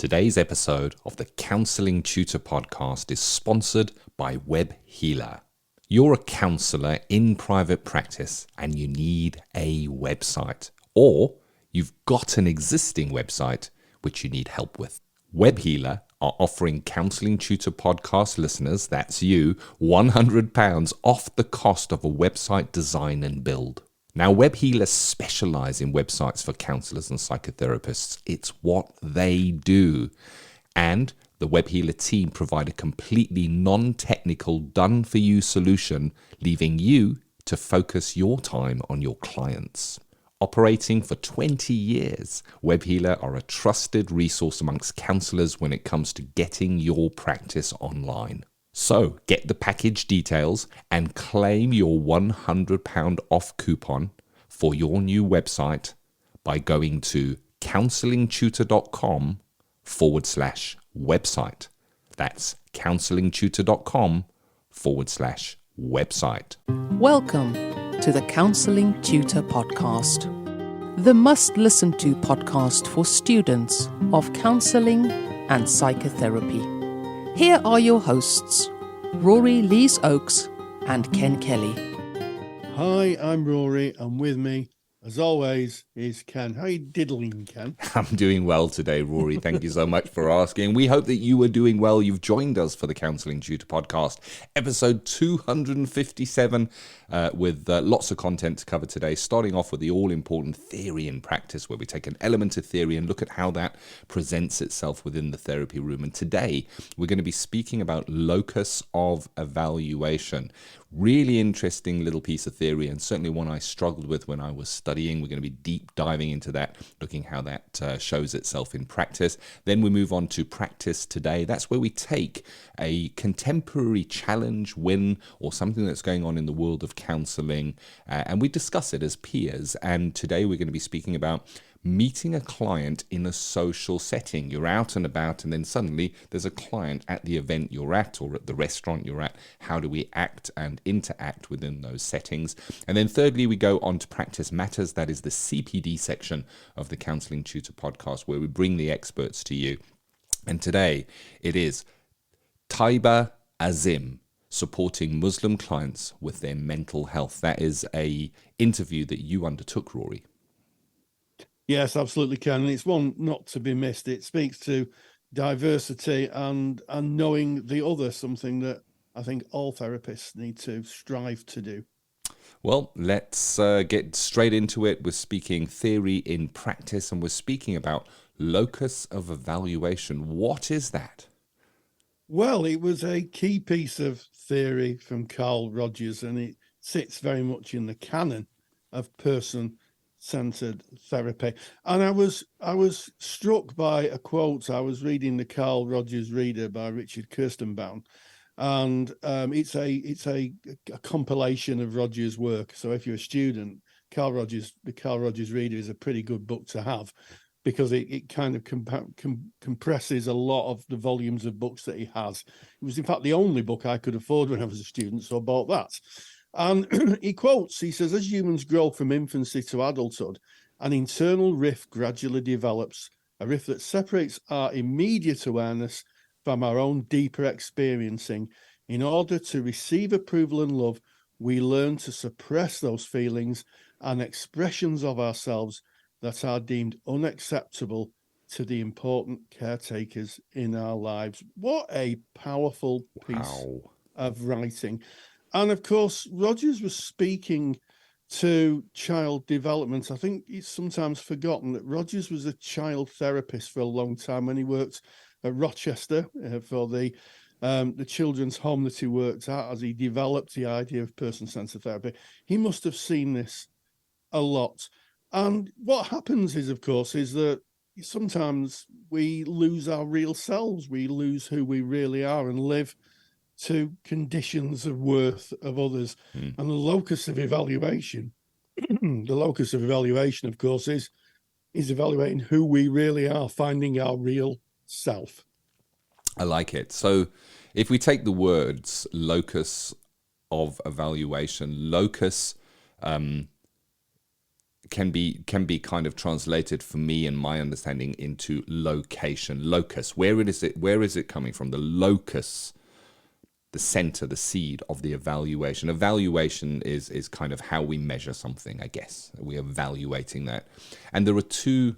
Today's episode of the Counseling Tutor podcast is sponsored by WebHealer. You're a counsellor in private practice and you need a website, or you've got an existing website which you need help with. WebHealer are offering Counseling Tutor podcast listeners, that's you, £100 off the cost of a website design and build. Now, WebHealer specialise in websites for counsellors and psychotherapists. It's what they do. And the WebHealer team provide a completely non-technical, done-for-you solution, leaving you to focus your time on your clients. Operating for 20 years, WebHealer are a trusted resource amongst counsellors when it comes to getting your practice online. So get the package details and claim your £100 off coupon for your new website by going to counselingtutor.com/website. That's counselingtutor.com/website. Welcome to the Counseling Tutor podcast, the must-listen-to podcast for students of counselling and psychotherapy. Here are your hosts, Rory Lees-Oakes and Ken Kelly. Hi, I'm Rory, and with me, as always, is Ken. How are you diddling, Ken? I'm doing well today, Rory. Thank you so much for asking. We hope that you are doing well. You've joined us for the Counseling Tutor podcast, episode 257, with lots of content to cover today, starting off with the all-important theory in practice, where we take an element of theory and look at how that presents itself within the therapy room. And today, we're going to be speaking about locus of evaluation. Really interesting little piece of theory, and certainly one I struggled with when I was studying. We're going to be deep diving into that, looking how that shows itself in practice. Then we move on to practice today. That's where we take a contemporary challenge, win, or something that's going on in the world of counseling, and we discuss it as peers. And today we're going to be speaking about meeting a client in a social setting. You're out and about, and then suddenly there's a client at the event you're at or at the restaurant you're at. How do we act and interact within those settings? And then thirdly, we go on to practice matters. That is the CPD section of the Counseling Tutor podcast, where we bring the experts to you. And today it is Taiba Azim, supporting Muslim clients with their mental health. That is a interview that you undertook, Rory. Yes, absolutely, Ken. And it's one not to be missed. It speaks to diversity and knowing the other, something that I think all therapists need to strive to do. Well, let's get straight into it. We're speaking theory in practice, and we're speaking about locus of evaluation. What is that? Well, it was a key piece of theory from Carl Rogers, and it sits very much in the canon of person-centered therapy. And I was struck by a quote. I was reading the Carl Rogers Reader by Richard Kirstenbaum, and it's a compilation of Rogers' work. So if you're a student, the Carl Rogers Reader is a pretty good book to have, because it kind of compresses a lot of the volumes of books that he has. It was, in fact, the only book I could afford when I was a student, so I bought that. And he says, as humans grow from infancy to adulthood, an internal rift gradually develops, a rift that separates our immediate awareness from our own deeper experiencing. In order to receive approval and love, we learn to suppress those feelings and expressions of ourselves that are deemed unacceptable to the important caretakers in our lives. What a powerful piece of writing. And of course, Rogers was speaking to child development. I think it's sometimes forgotten that Rogers was a child therapist for a long time when he worked at Rochester for the children's home that he worked at, as he developed the idea of person-centered therapy. He must have seen this a lot. And what happens is, of course, is that sometimes we lose our real selves. We lose who we really are and live to conditions of worth of others. And the locus of evaluation, of course, is evaluating who we really are, finding our real self. I like it. So if we take the words locus of evaluation, locus can be kind of translated for me and my understanding into location, locus. Where is it coming from? The locus, the center, the seed of the evaluation. Evaluation is kind of how we measure something, I guess. We are evaluating that. And there are two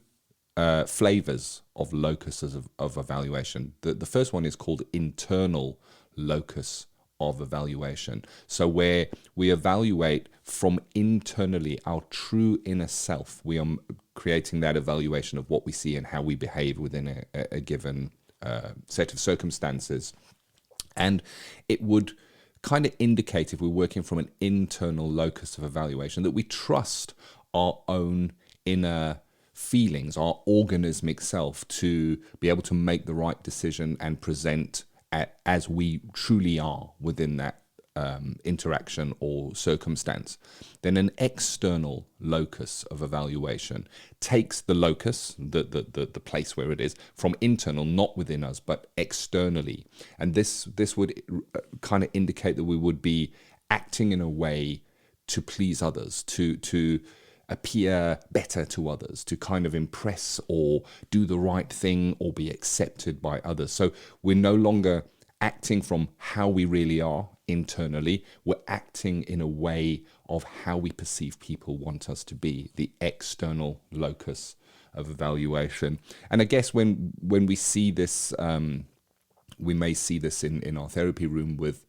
flavors of locuses of evaluation. The first one is called internal locus of evaluation. So where we evaluate from internally, our true inner self, we are creating that evaluation of what we see and how we behave within a given set of circumstances. And it would kind of indicate, if we're working from an internal locus of evaluation, that we trust our own inner feelings, our organismic self, to be able to make the right decision and present as we truly are within that interaction or circumstance. Then an external locus of evaluation takes the locus, the place where it is, from internal, not within us, but externally. And this would kind of indicate that we would be acting in a way to please others, to appear better to others, to kind of impress or do the right thing or be accepted by others. So we're no longer acting from how we really are internally, we're acting in a way of how we perceive people want us to be, the external locus of evaluation. And I guess when we see this, we may see this in our therapy room with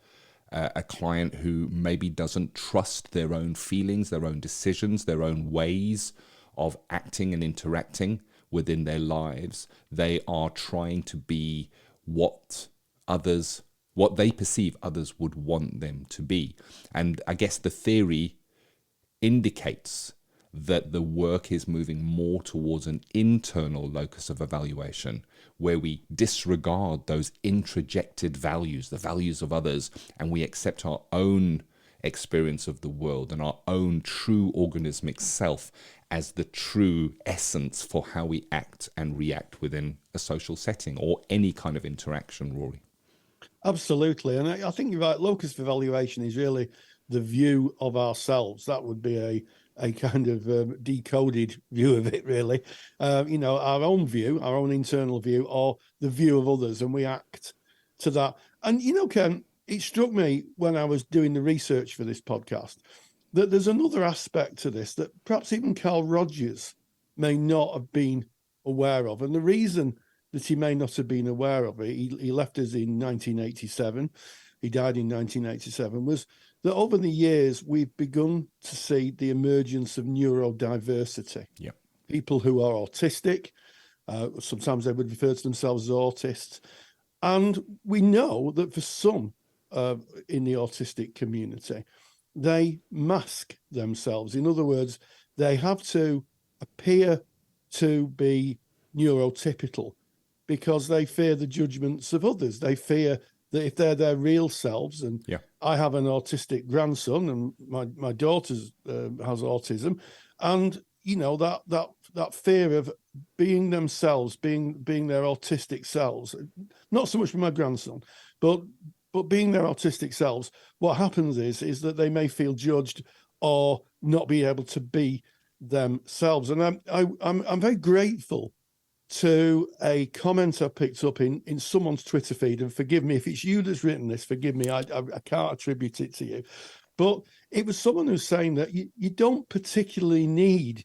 a client who maybe doesn't trust their own feelings, their own decisions, their own ways of acting and interacting within their lives. They are trying to be what they perceive others would want them to be. And I guess the theory indicates that the work is moving more towards an internal locus of evaluation, where we disregard those introjected values, the values of others, and we accept our own experience of the world and our own true organismic self as the true essence for how we act and react within a social setting or any kind of interaction, Rory. Absolutely. And I think you're right. Locus of evaluation is really the view of ourselves. That would be a kind of decoded view of it, really. Our own view, our own internal view, or the view of others, and we act to that. And, Ken, it struck me when I was doing the research for this podcast that there's another aspect to this that perhaps even Carl Rogers may not have been aware of. And the reason that he may not have been aware of it, he left us in 1987, he died in 1987, was that over the years, we've begun to see the emergence of neurodiversity. Yeah. People who are autistic, sometimes they would refer to themselves as autists. And we know that for some in the autistic community, they mask themselves. In other words, they have to appear to be neurotypical because they fear the judgments of others. They fear that if they're their real selves, and I have an autistic grandson, and my daughter has autism, and that fear of being themselves, being their autistic selves, not so much for my grandson, but being their autistic selves, what happens is that they may feel judged or not be able to be themselves. And I'm very grateful to a comment I picked up in someone's Twitter feed, and forgive me if it's you that's written this, forgive me, I can't attribute it to you, but it was someone who's saying that you don't particularly need,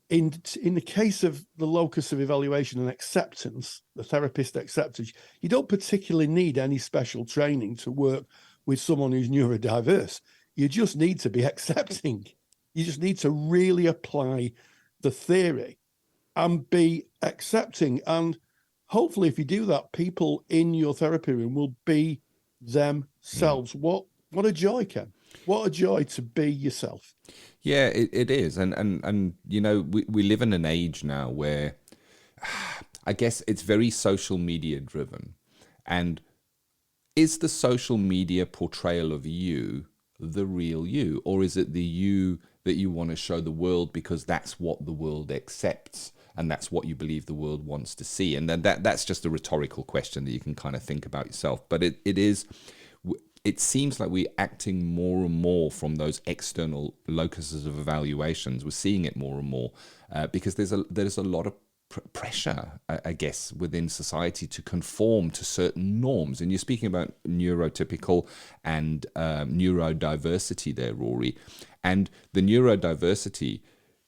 in the case of the locus of evaluation and acceptance, the therapist acceptance, you don't particularly need any special training to work with someone who's neurodiverse. You just need to be accepting. You just need to really apply the theory and be accepting. And hopefully, if you do that, people in your therapy room will be themselves. What a joy, Ken. What a joy to be yourself. Yeah, it is. And we live in an age now where I guess it's very social media driven. And is the social media portrayal of you the real you? Or is it the you that you want to show the world because that's what the world accepts? And that's what you believe the world wants to see. And then that's just a rhetorical question that you can kind of think about yourself. But it is it seems like we're acting more and more from those external locuses of evaluations. We're seeing it more and more because there's a lot of pressure, I guess, within society to conform to certain norms. And you're speaking about neurotypical and neurodiversity there, Rory. And the neurodiversity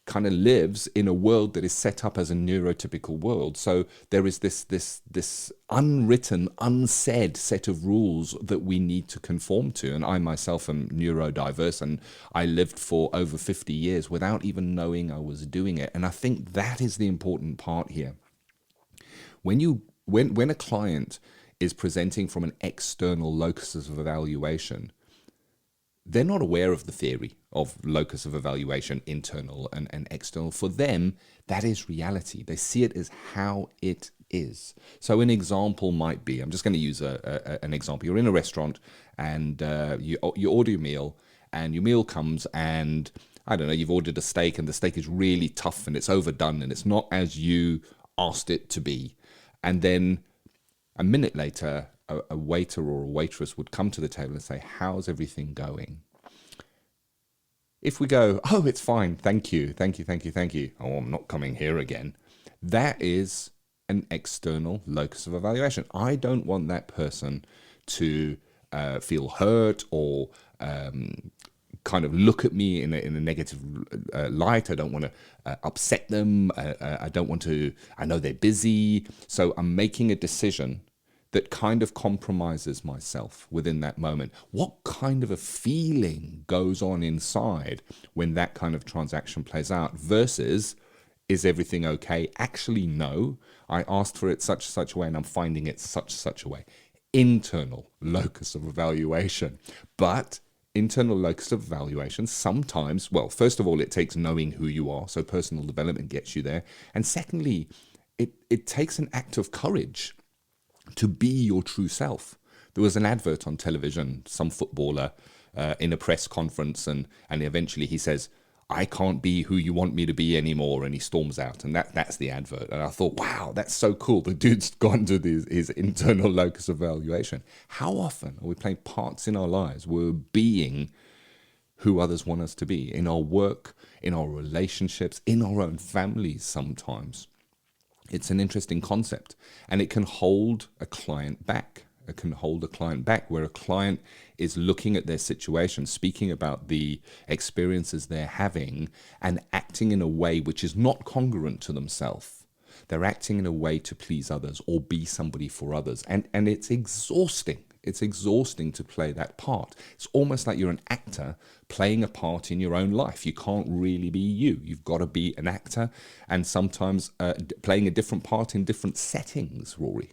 kind of lives in a world that is set up as a neurotypical world. So there is this unwritten, unsaid set of rules that we need to conform to. And I myself am neurodiverse, and I lived for over 50 years without even knowing I was doing it. And I think that is the important part here. When a client is presenting from an external locus of evaluation, they're not aware of the theory of locus of evaluation, internal and external. For them, that is reality. They see it as how it is. So an example might be, I'm just going to use an example. You're in a restaurant and you order your meal, and your meal comes, and I don't know, you've ordered a steak, and the steak is really tough and it's overdone and it's not as you asked it to be. And then a minute later, a waiter or a waitress would come to the table and say, "How's everything going?" If we go, "Oh, it's fine, thank you. Oh, I'm not coming here again." That is an external locus of evaluation. I don't want that person to feel hurt or kind of look at me in a negative light. I don't want to upset them. I don't want to, I know they're busy. So I'm making a decision that kind of compromises myself within that moment. What kind of a feeling goes on inside when that kind of transaction plays out versus, is everything okay? Actually, no, I asked for it such a way and I'm finding it such a way. Internal locus of evaluation. But internal locus of evaluation sometimes, well, first of all, it takes knowing who you are. So personal development gets you there. And secondly, it takes an act of courage to be your true self. There was an advert on television, some footballer in a press conference, and eventually he says, "I can't be who you want me to be anymore," and he storms out. And that's the advert. And I thought, wow, that's so cool. The dude's gone to his internal locus of evaluation. How often are we playing parts in our lives? We're being who others want us to be in our work, in our relationships, in our own families sometimes. It's an interesting concept, and it can hold a client back. It can hold a client back where a client is looking at their situation, speaking about the experiences they're having, and acting in a way which is not congruent to themselves. They're acting in a way to please others or be somebody for others. And it's exhausting. It's exhausting to play that part. It's almost like you're an actor playing a part in your own life. You can't really be you. You've got to be an actor, and sometimes playing a different part in different settings, Rory.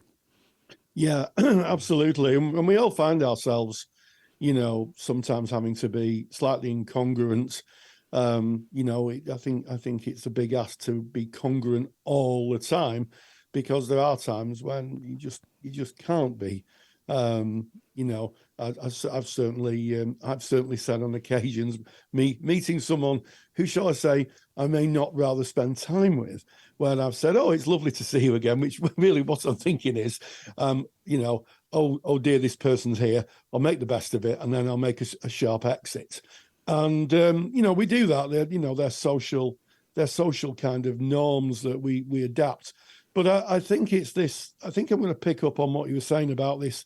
Yeah, absolutely. And we all find ourselves, sometimes having to be slightly incongruent. I think it's a big ask to be congruent all the time, because there are times when you just can't be. I've certainly said on occasions, meeting someone who, shall I say, I may not rather spend time with, when I've said, "Oh, it's lovely to see you again," which really what I'm thinking is, oh dear, this person's here. I'll make the best of it, and then I'll make a sharp exit. And we do that. They're social kind of norms that we adapt. But I think it's this. I think I'm going to pick up on what you were saying about this,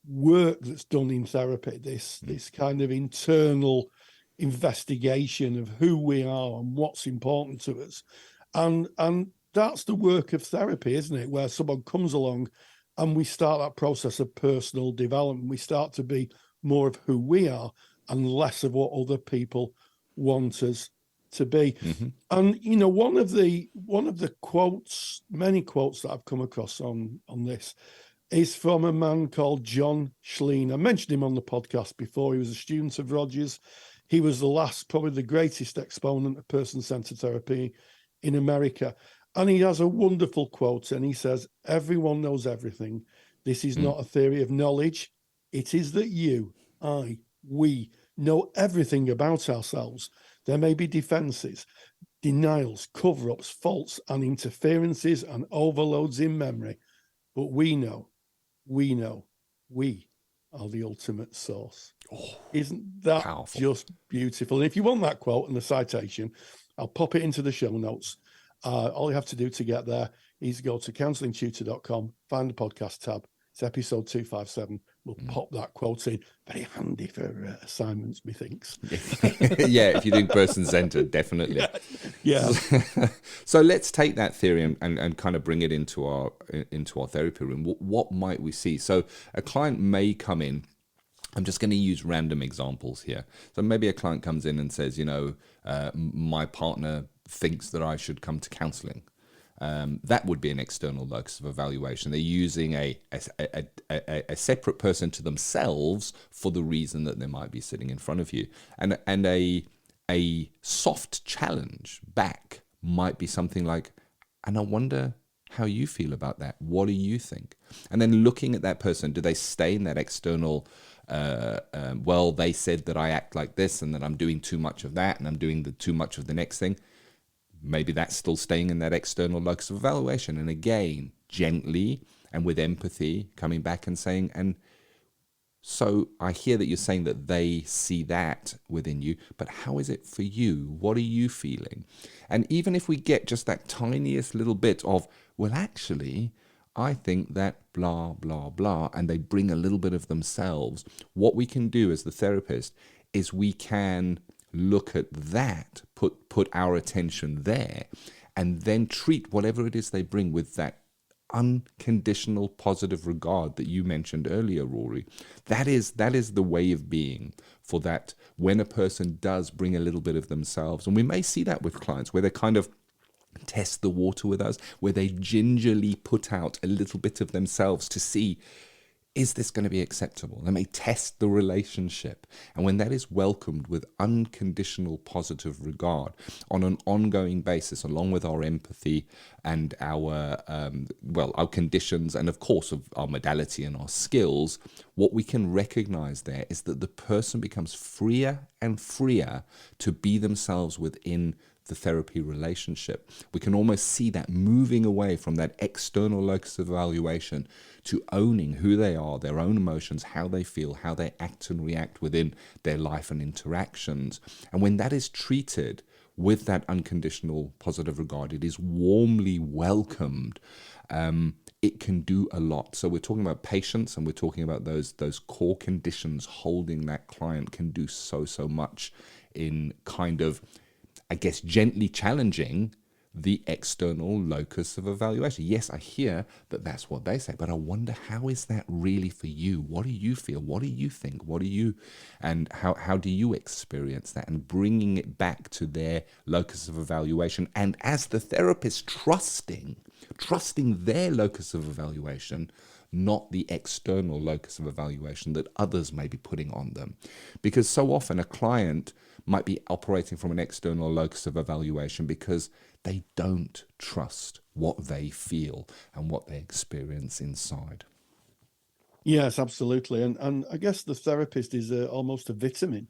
work that's done in therapy. This kind of internal investigation of who we are and what's important to us, and that's the work of therapy, isn't it? Where someone comes along, and we start that process of personal development. We start to be more of who we are and less of what other people want us to be. Mm-hmm. And one of the quotes, many quotes that I've come across on this, is from a man called John Schleen. I mentioned him on the podcast before. He was a student of Rogers. He was probably the greatest exponent of person-centered therapy in America. And he has a wonderful quote, and he says, "Everyone knows everything. This is not a theory of knowledge. It is that you, we know everything about ourselves. There may be defenses, denials, cover-ups, faults, and interferences and overloads in memory. But we know, we are the ultimate source. Isn't that powerful. just beautiful? And if you want that quote and the citation, I'll pop it into the show notes. All you have to do to get there is go to counselingtutor.com, find the podcast tab. It's episode 257. We'll pop that quote in. Very handy for assignments, methinks. Yeah, if you're doing person-centered, definitely. Yeah. So let's take that theory and kind of bring it into our therapy room. What might we see? So a client may come in. I'm just going to use random examples here. So maybe a client comes in and says, my partner thinks that I should come to counseling. That would be an external locus of evaluation. They're using a separate person to themselves for the reason that they might be sitting in front of you. And a soft challenge back might be something like, and I wonder how you feel about that. What do you think? And then looking at that person, do they stay in that external, well, they said that I act like this and that I'm doing too much of that and I'm doing too much of the next thing. Maybe that's still staying in that external locus of evaluation. And again, gently and with empathy, coming back and saying, and so I hear that you're saying that they see that within you, but how is it for you? What are you feeling? And even if we get just that tiniest little bit of, well, actually, I think that blah, blah, blah, and they bring a little bit of themselves, what we can do as the therapist is we can look at that, put our attention there, and then treat whatever it is they bring with that unconditional positive regard that you mentioned earlier, Rory. That is the way of being for that when a person does bring a little bit of themselves. And we may see that with clients where they kind of test the water with us, where they gingerly put out a little bit of themselves to see, is this going to be acceptable? They may test the relationship. And when that is welcomed with unconditional positive regard on an ongoing basis, along with our empathy and our conditions and, of course, of our modality and our skills, what we can recognize there is that the person becomes freer and freer to be themselves within the therapy relationship. We can almost see that moving away from that external locus of evaluation to owning who they are, their own emotions, how they feel, how they act and react within their life and interactions. And when that is treated with that unconditional positive regard, it is warmly welcomed. It can do a lot. So we're talking about patience and we're talking about those core conditions. Holding that client can do so much in kind of, I guess, gently challenging the external locus of evaluation. Yes, I hear that that's what they say, but I wonder, how is that really for you? What do you feel? What do you think? What do you, and how do you experience that? And bringing it back to their locus of evaluation. And as the therapist, trusting their locus of evaluation, not the external locus of evaluation that others may be putting on them. Because so often a client might be operating from an external locus of evaluation because they don't trust what they feel and what they experience inside. Yes, absolutely. And I guess the therapist is almost a vitamin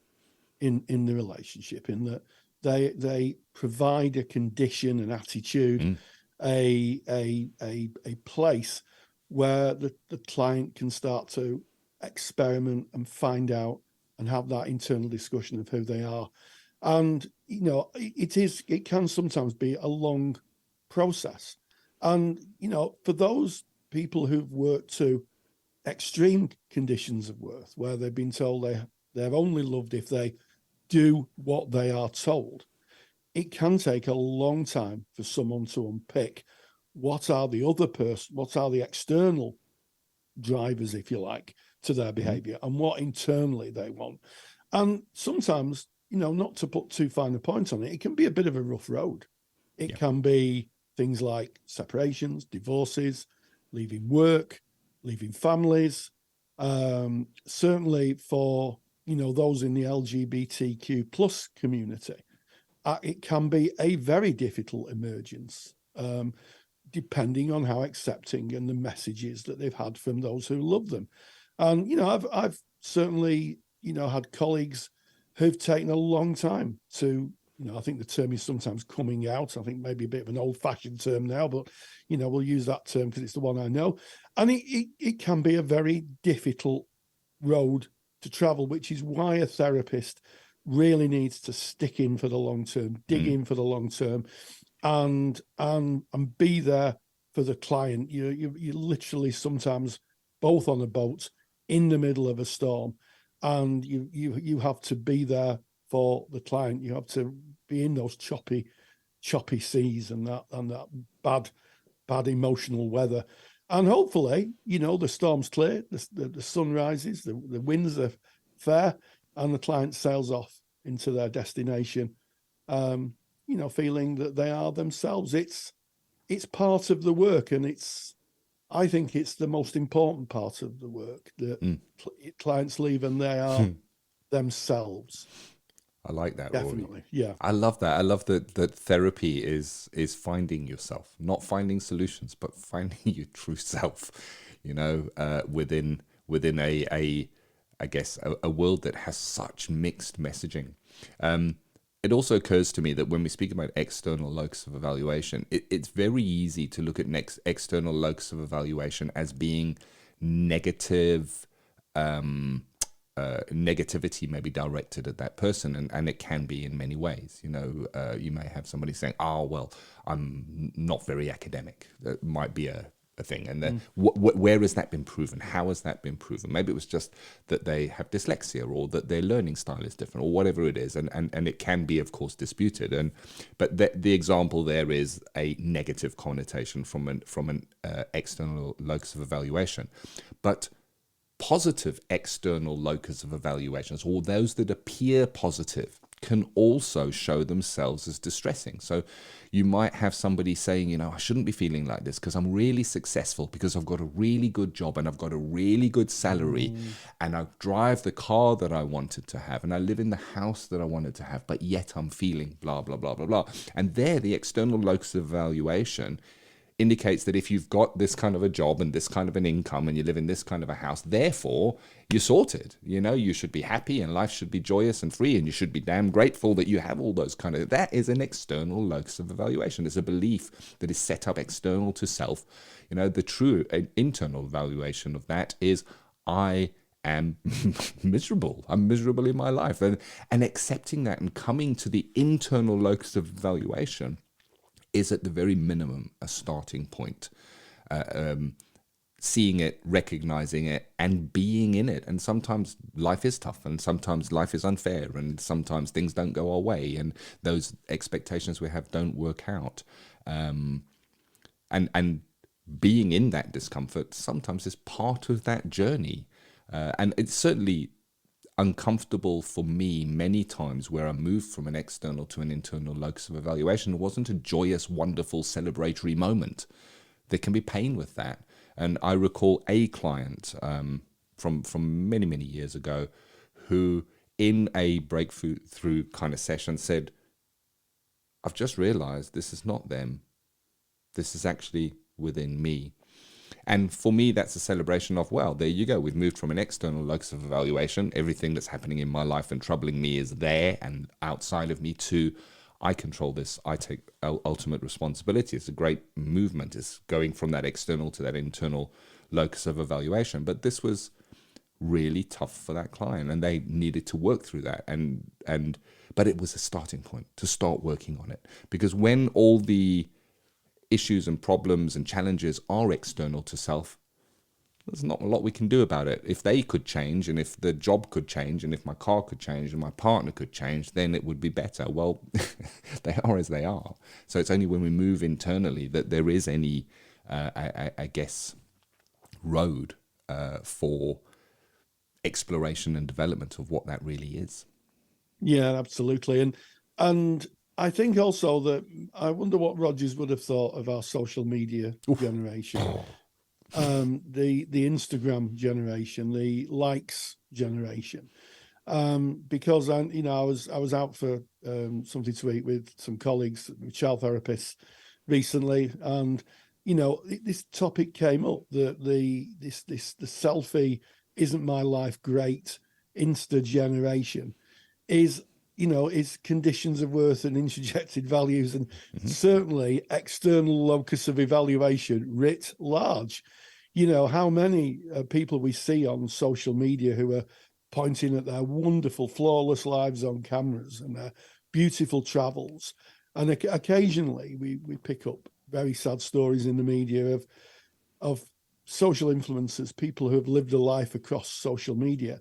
in the relationship, in that they provide a condition, an attitude, a place where the client can start to experiment and find out and have that internal discussion of who they are. And, it can sometimes be a long process. And, for those people who've worked to extreme conditions of worth, where they've been told they're only loved if they do what they are told, it can take a long time for someone to unpick what are the external drivers, if you like, to their behavior and what internally they want. And sometimes, not to put too fine a point on it, it can be a bit of a rough road. It can be things like separations, divorces, leaving work, leaving families. Certainly for, those in the LGBTQ plus community, it can be a very difficult emergence, depending on how accepting and the messages that they've had from those who love them. And, I've certainly, had colleagues who've taken a long time to, I think the term is sometimes coming out. I think maybe a bit of an old-fashioned term now, but, we'll use that term because it's the one I know. And it can be a very difficult road to travel, which is why a therapist really needs to stick in for the long term, dig in for the long term, and be there for the client. You literally sometimes both on a boat in the middle of a storm, and you have to be there for the client. You have to be in those choppy seas and that bad emotional weather. And hopefully, the storm's clear, the sun rises, the winds are fair, and the client sails off into their destination, feeling that they are themselves. It's part of the work, and I think it's the most important part of the work that clients leave and they are themselves. I like that, Definitely, Rory. yeah. I love that. I love that therapy is finding yourself, not finding solutions, but finding your true self. Within a I guess a world that has such mixed messaging. It also occurs to me that when we speak about external locus of evaluation, it's very easy to look at external locus of evaluation as being negative. Negativity may be directed at that person, and it can be in many ways. You may have somebody saying, "Oh, well, I'm not very academic." That might be a thing. And then where has that been proven? How has that been proven? Maybe it was just that they have dyslexia, or that their learning style is different, or whatever it is. And it can be, of course, disputed. But the example there is a negative connotation from an external locus of evaluation. But positive external locus of evaluations, or those that appear positive, can also show themselves as distressing. So you might have somebody saying, I shouldn't be feeling like this because I'm really successful, because I've got a really good job and I've got a really good salary and I drive the car that I wanted to have and I live in the house that I wanted to have, but yet I'm feeling blah, blah, blah, blah, blah. And there, the external locus of evaluation indicates that if you've got this kind of a job and this kind of an income and you live in this kind of a house, therefore you're sorted. You should be happy and life should be joyous and free, and you should be damn grateful that you have all those kind of. That is an external locus of evaluation. It's a belief that is set up external to self. The true internal evaluation of that is, I am miserable. I'm miserable in my life, and accepting that and coming to the internal locus of evaluation is at the very minimum a starting point. Seeing it, recognizing it, and being in it. And sometimes life is tough, and sometimes life is unfair, and sometimes things don't go our way, and those expectations we have don't work out. And being in that discomfort sometimes is part of that journey. And it's certainly uncomfortable for me many times where I moved from an external to an internal locus of evaluation. It wasn't a joyous, wonderful, celebratory moment. There can be pain with that. And I recall a client from many, many years ago who, in a breakthrough kind of session, said, I've just realized this is not them. This is actually within me. And for me, that's a celebration of, well, there you go. We've moved from an external locus of evaluation. Everything that's happening in my life and troubling me is there and outside of me, to I control this. I take ultimate responsibility. It's a great movement. It's going from that external to that internal locus of evaluation. But this was really tough for that client, and they needed to work through that. But it was a starting point to start working on it. Because when all the issues and problems and challenges are external to self, there's not a lot we can do about it. If they could change, and if the job could change, and if my car could change, and my partner could change, then it would be better. Well, they are as they are. So it's only when we move internally that there is any, I guess, road for exploration and development of what that really is. Yeah, absolutely. And I think also that I wonder what Rogers would have thought of our social media generation, the Instagram generation, the likes generation, because I was out for something to eat with some colleagues, child therapists, recently, and this topic came up, that the selfie isn't my life great Insta generation is conditions of worth and interjected values, and certainly external locus of evaluation writ large. how many people we see on social media who are pointing at their wonderful, flawless lives on cameras and their beautiful travels. And occasionally we pick up very sad stories in the media of social influencers, people who have lived a life across social media,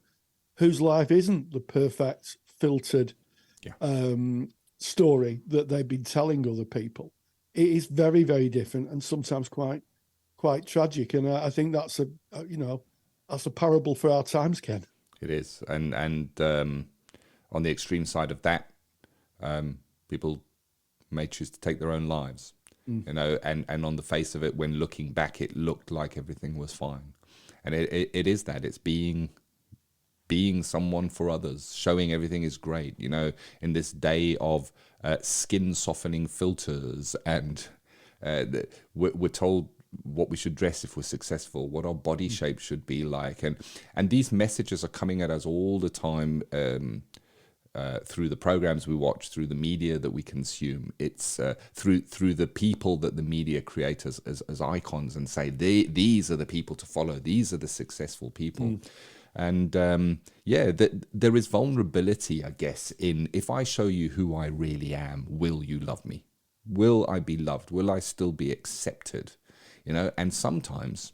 whose life isn't the perfect, filtered story that they've been telling other people. It is very, very different and sometimes quite tragic. And I think that's a parable for our times, Ken. It is. And on the extreme side of that, people may choose to take their own lives. And on the face of it, when looking back, it looked like everything was fine. And it is that. It's being someone for others, showing everything is great, in this day of skin softening filters, and we're told what we should dress if we're successful, what our body shape should be like. And these messages are coming at us all the time, through the programs we watch, through the media that we consume. It's through the people that the media create as icons and say, these are the people to follow. These are the successful people. And there is vulnerability, I guess, in if I show you who I really am, will you love me? Will I be loved? Will I still be accepted? And sometimes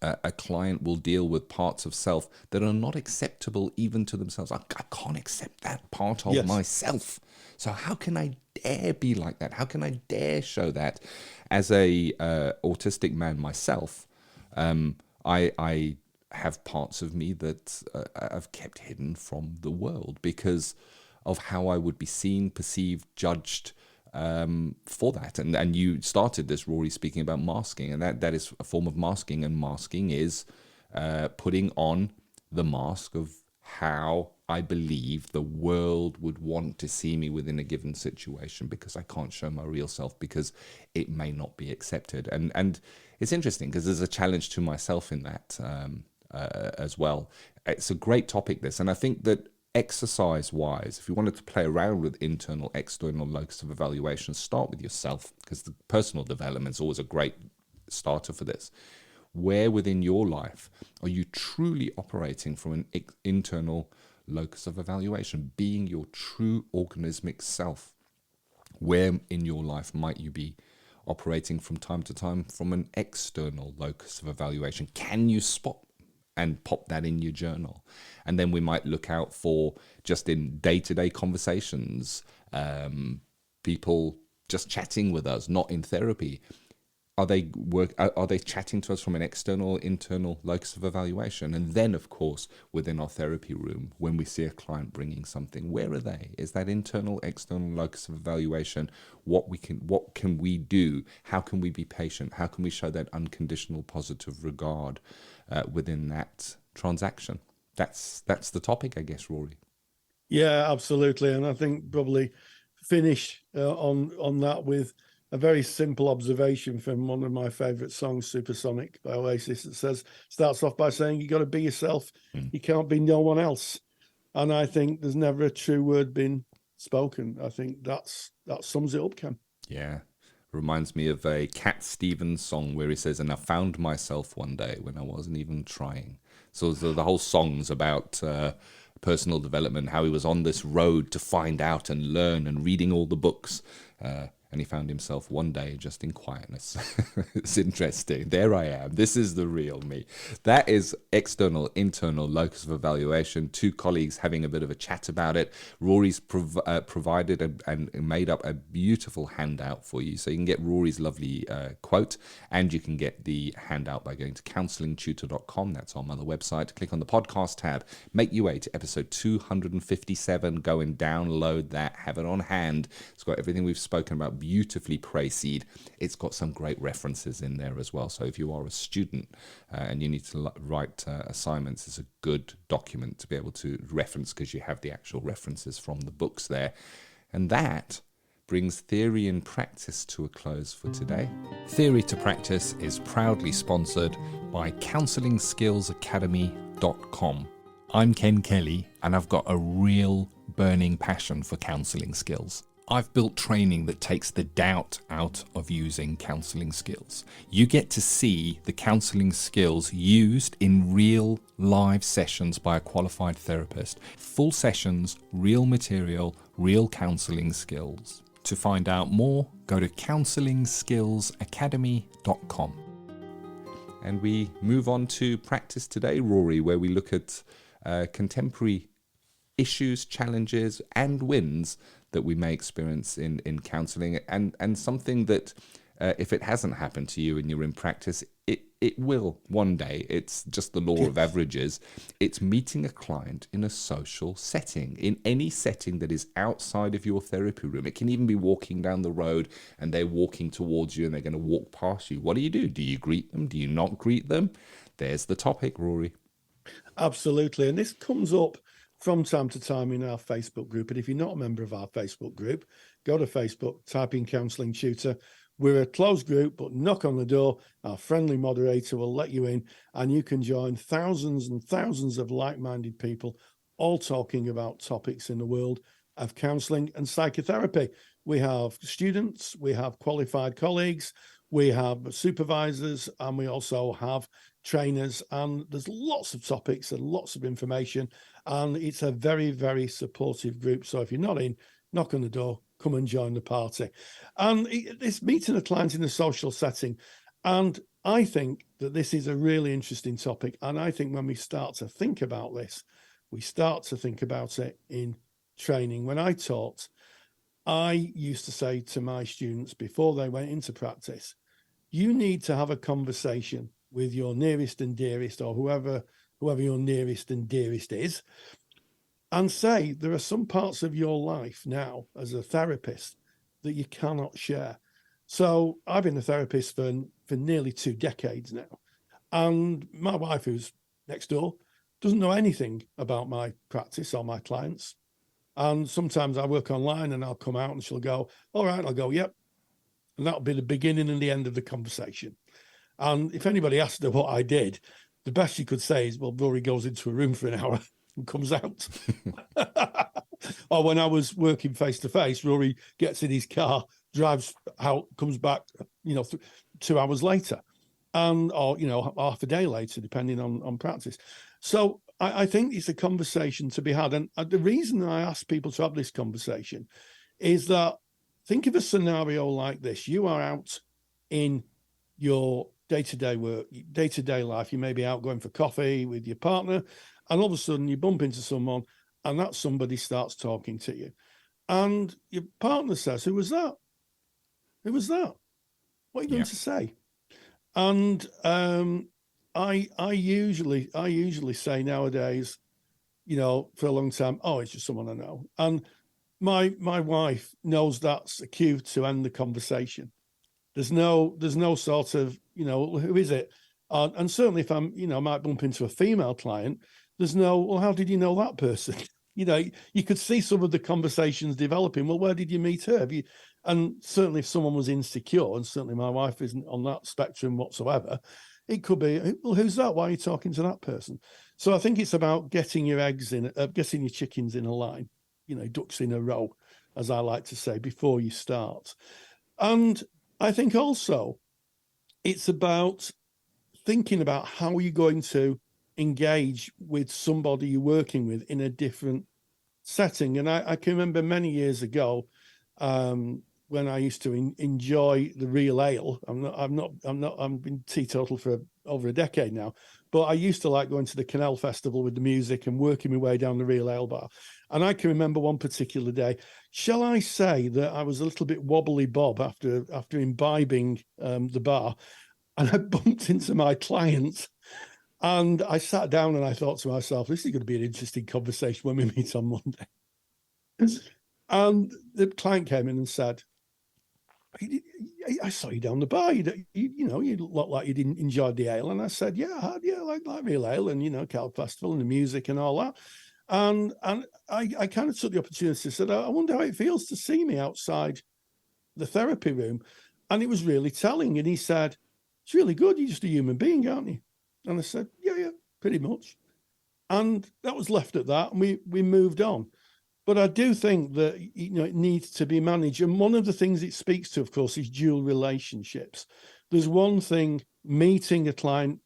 a client will deal with parts of self that are not acceptable even to themselves. I can't accept that part of myself. So how can I dare be like that? How can I dare show that? As a autistic man myself, I have parts of me that I've kept hidden from the world because of how I would be seen, perceived, judged, for that. And you started this, Rory, speaking about masking, and that is a form of masking, and masking is putting on the mask of how I believe the world would want to see me within a given situation, because I can't show my real self because it may not be accepted. And it's interesting because there's a challenge to myself in that as well. It's a great topic, this, and I think that exercise-wise, if you wanted to play around with internal, external locus of evaluation, start with yourself, because the personal development is always a great starter for this. Where within your life are you truly operating from an internal locus of evaluation, being your true organismic self? Where in your life might you be operating from time to time from an external locus of evaluation? Can you spot and pop that in your journal? And then we might look out for, just in day-to-day conversations, people just chatting with us, not in therapy. Are they chatting to us from an external, internal locus of evaluation? And then, of course, within our therapy room, when we see a client bringing something, where are they? Is that internal, external locus of evaluation? What can we do? How can we be patient? How can we show that unconditional positive regard within that transaction? That's the topic, I guess, Rory. Yeah, absolutely. And I think probably finish on that with a very simple observation from one of my favorite songs, Supersonic by Oasis. It starts off by saying, you got to be yourself. You can't be no one else. And I think there's never a true word been spoken. I think that sums it up, Ken. Yeah. Reminds me of a Cat Stevens song where he says, and I found myself one day when I wasn't even trying. So the whole song's about personal development, how he was on this road to find out and learn and reading all the books. And he found himself one day just in quietness. It's interesting. There I am. This is the real me. That is external, internal locus of evaluation. Two colleagues having a bit of a chat about it. Rory's provided and made up a beautiful handout for you. So you can get Rory's lovely quote, and you can get the handout by going to counsellingtutor.com. That's our mother website. Click on the podcast tab. Make your way to episode 257. Go and download that. Have it on hand. It's got everything we've spoken about beautifully précis. It's got some great references in there as well. So if you are a student and you need to write assignments, it's a good document to be able to reference because you have the actual references from the books there. And that brings Theory and Practice to a close for today. Theory to Practice is proudly sponsored by counsellingskillsacademy.com. I'm Ken Kelly, and I've got a real burning passion for counselling skills. I've built training that takes the doubt out of using counselling skills. You get to see the counselling skills used in real live sessions by a qualified therapist. Full sessions, real material, real counselling skills. To find out more, go to counsellingskillsacademy.com. And we move on to practice today, Rory, where we look at contemporary issues, challenges, and wins that we may experience in counselling, and something that, if it hasn't happened to you and you're in practice, it will one day. It's just the law of averages. It's meeting a client in a social setting, in any setting that is outside of your therapy room. It can even be walking down the road and they're walking towards you and they're going to walk past you. What do? Do you greet them? Do you not greet them? There's the topic, Rory. Absolutely. And this comes up from time to time in our Facebook group. And if you're not a member of our Facebook group, go to Facebook, type in Counselling Tutor. We're a closed group, but knock on the door. Our friendly moderator will let you in, and you can join thousands and thousands of like-minded people, all talking about topics in the world of counselling and psychotherapy. We have students, we have qualified colleagues, we have supervisors, and we also have trainers, and there's lots of topics and lots of information, and it's a very, very supportive group. So if you're not in, knock on the door, come and join the party. And it's meeting a client in a social setting. And I think that this is a really interesting topic. And I think when we start to think about this, we start to think about it in training. When I taught, I used to say to my students before they went into practice, you need to have a conversation with your nearest and dearest, or whoever your nearest and dearest is, and say there are some parts of your life now as a therapist that you cannot share. So I've been a therapist for nearly 2 decades now. And my wife, who's next door, doesn't know anything about my practice or my clients. And sometimes I work online and I'll come out and she'll go, all right, I'll go, yep. And that'll be the beginning and the end of the conversation. And if anybody asked her what I did, the best she could say is, well, Rory goes into a room for an hour and comes out. Or when I was working face to face, Rory gets in his car, drives out, comes back, 2 hours later, or half a day later, depending on practice. So I think it's a conversation to be had. And the reason I ask people to have this conversation is that, think of a scenario like this. You are out in your day-to-day work, day-to-day life. You may be out going for coffee with your partner, and all of a sudden you bump into someone, and that somebody starts talking to you. And your partner says, who was that? Who was that? What are you going to say? And I usually say nowadays, for a long time, oh, it's just someone I know. And my wife knows that's a cue to end the conversation. There's no sort of, who is it? And certainly if I'm, I might bump into a female client, there's no, well, how did you know that person? You could see some of the conversations developing. Well, where did you meet her? And certainly if someone was insecure, and certainly my wife isn't on that spectrum whatsoever, it could be, well, who's that? Why are you talking to that person? So I think it's about getting your getting your chickens in a line, ducks in a row, as I like to say, before you start. And I think also it's about thinking about how you're going to engage with somebody you're working with in a different setting. And I can remember many years ago when I used to enjoy the real ale. I've been teetotal for over a decade now, but I used to like going to the Canal Festival with the music and working my way down the real ale bar. And I can remember one particular day, shall I say that I was a little bit wobbly Bob after imbibing the bar, and I bumped into my client. And I sat down and I thought to myself, this is going to be an interesting conversation when we meet on Monday. And the client came in and said, I saw you down the bar. You looked like you didn't enjoy the ale. And I said, yeah, like real ale and, Cal Festival and the music and all that. And I kind of took the opportunity to say, I wonder how it feels to see me outside the therapy room. And it was really telling. And he said, it's really good. You're just a human being, aren't you? And I said, yeah, pretty much. And that was left at that. And we moved on. But I do think that, it needs to be managed. And one of the things it speaks to, of course, is dual relationships. There's one thing, meeting a client,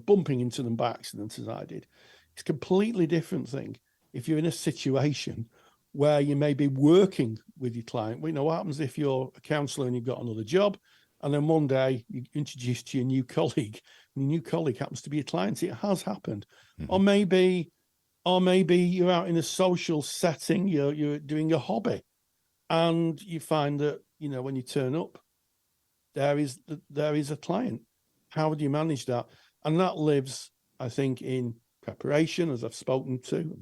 bumping into them by accident, as I did. It's a completely different thing if you're in a situation where you may be working with your client. What happens if you're a counsellor and you've got another job, and then one day you introduce to your new colleague, and your new colleague happens to be a client? It has happened. Mm-hmm. Or maybe you're out in a social setting, you're doing a hobby, and you find that, when you turn up, there is a client. How would you manage that? And that lives, I think, in preparation, as I've spoken to,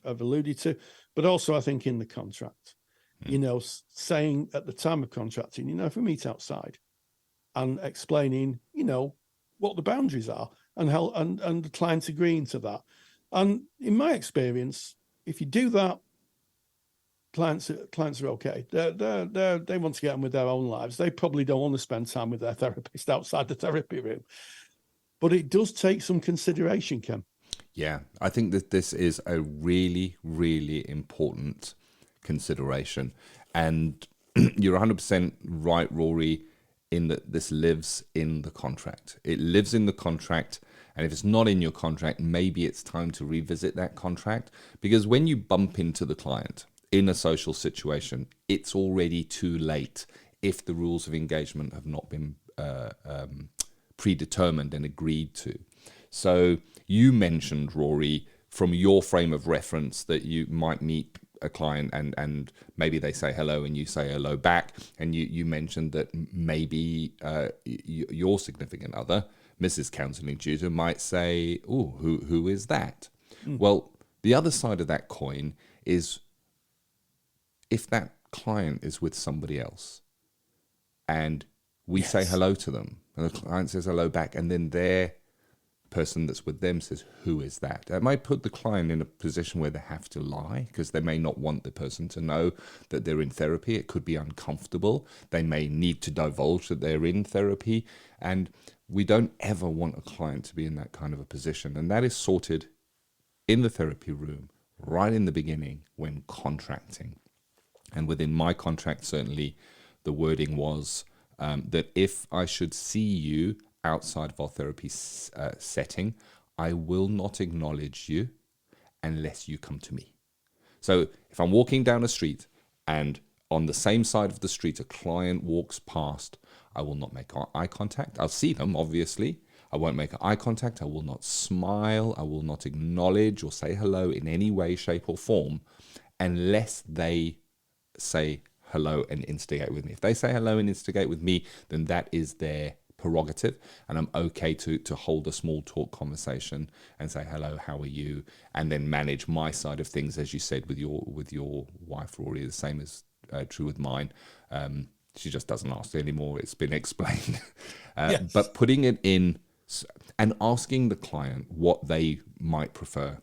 I've alluded to, but also I think in the contract. Saying at the time of contracting, if we meet outside, and explaining, what the boundaries are, and how and the client agreeing to that. And in my experience, if you do that, clients are okay. They want to get on with their own lives. They probably don't want to spend time with their therapist outside the therapy room. But it does take some consideration, Ken. Yeah, I think that this is a really, really important consideration. And you're 100% right, Rory, in that this lives in the contract. It lives in the contract. And if it's not in your contract, maybe it's time to revisit that contract. Because when you bump into the client in a social situation, it's already too late if the rules of engagement have not been predetermined and agreed to. So you mentioned, Rory, from your frame of reference that you might meet a client and maybe they say hello and you say hello back. And you mentioned that maybe your significant other, Mrs. Counselling Tutor, might say, "Oh, who is that?" Well, the other side of that coin is if that client is with somebody else and we say hello to them and the client says hello back, and then their person that's with them says, "Who is that?" That might put the client in a position where they have to lie because they may not want the person to know that they're in therapy. It could be uncomfortable. They may need to divulge that they're in therapy. And we don't ever want a client to be in that kind of a position. And that is sorted in the therapy room right in the beginning when contracting. And within my contract, certainly the wording was that if I should see you outside of our therapy setting, I will not acknowledge you unless you come to me. So if I'm walking down a street and on the same side of the street a client walks past, I will not make eye contact. I'll see them, obviously. I won't make eye contact. I will not smile. I will not acknowledge or say hello in any way, shape, or form unless they say hello and instigate with me. If they say hello and instigate with me, then that is their prerogative, and I'm okay to hold a small talk conversation and say hello, how are you, and then manage my side of things, as you said with your wife, Rory. The same is true with mine. She just doesn't ask anymore. It's been explained. Yes. But putting it in and asking the client what they might prefer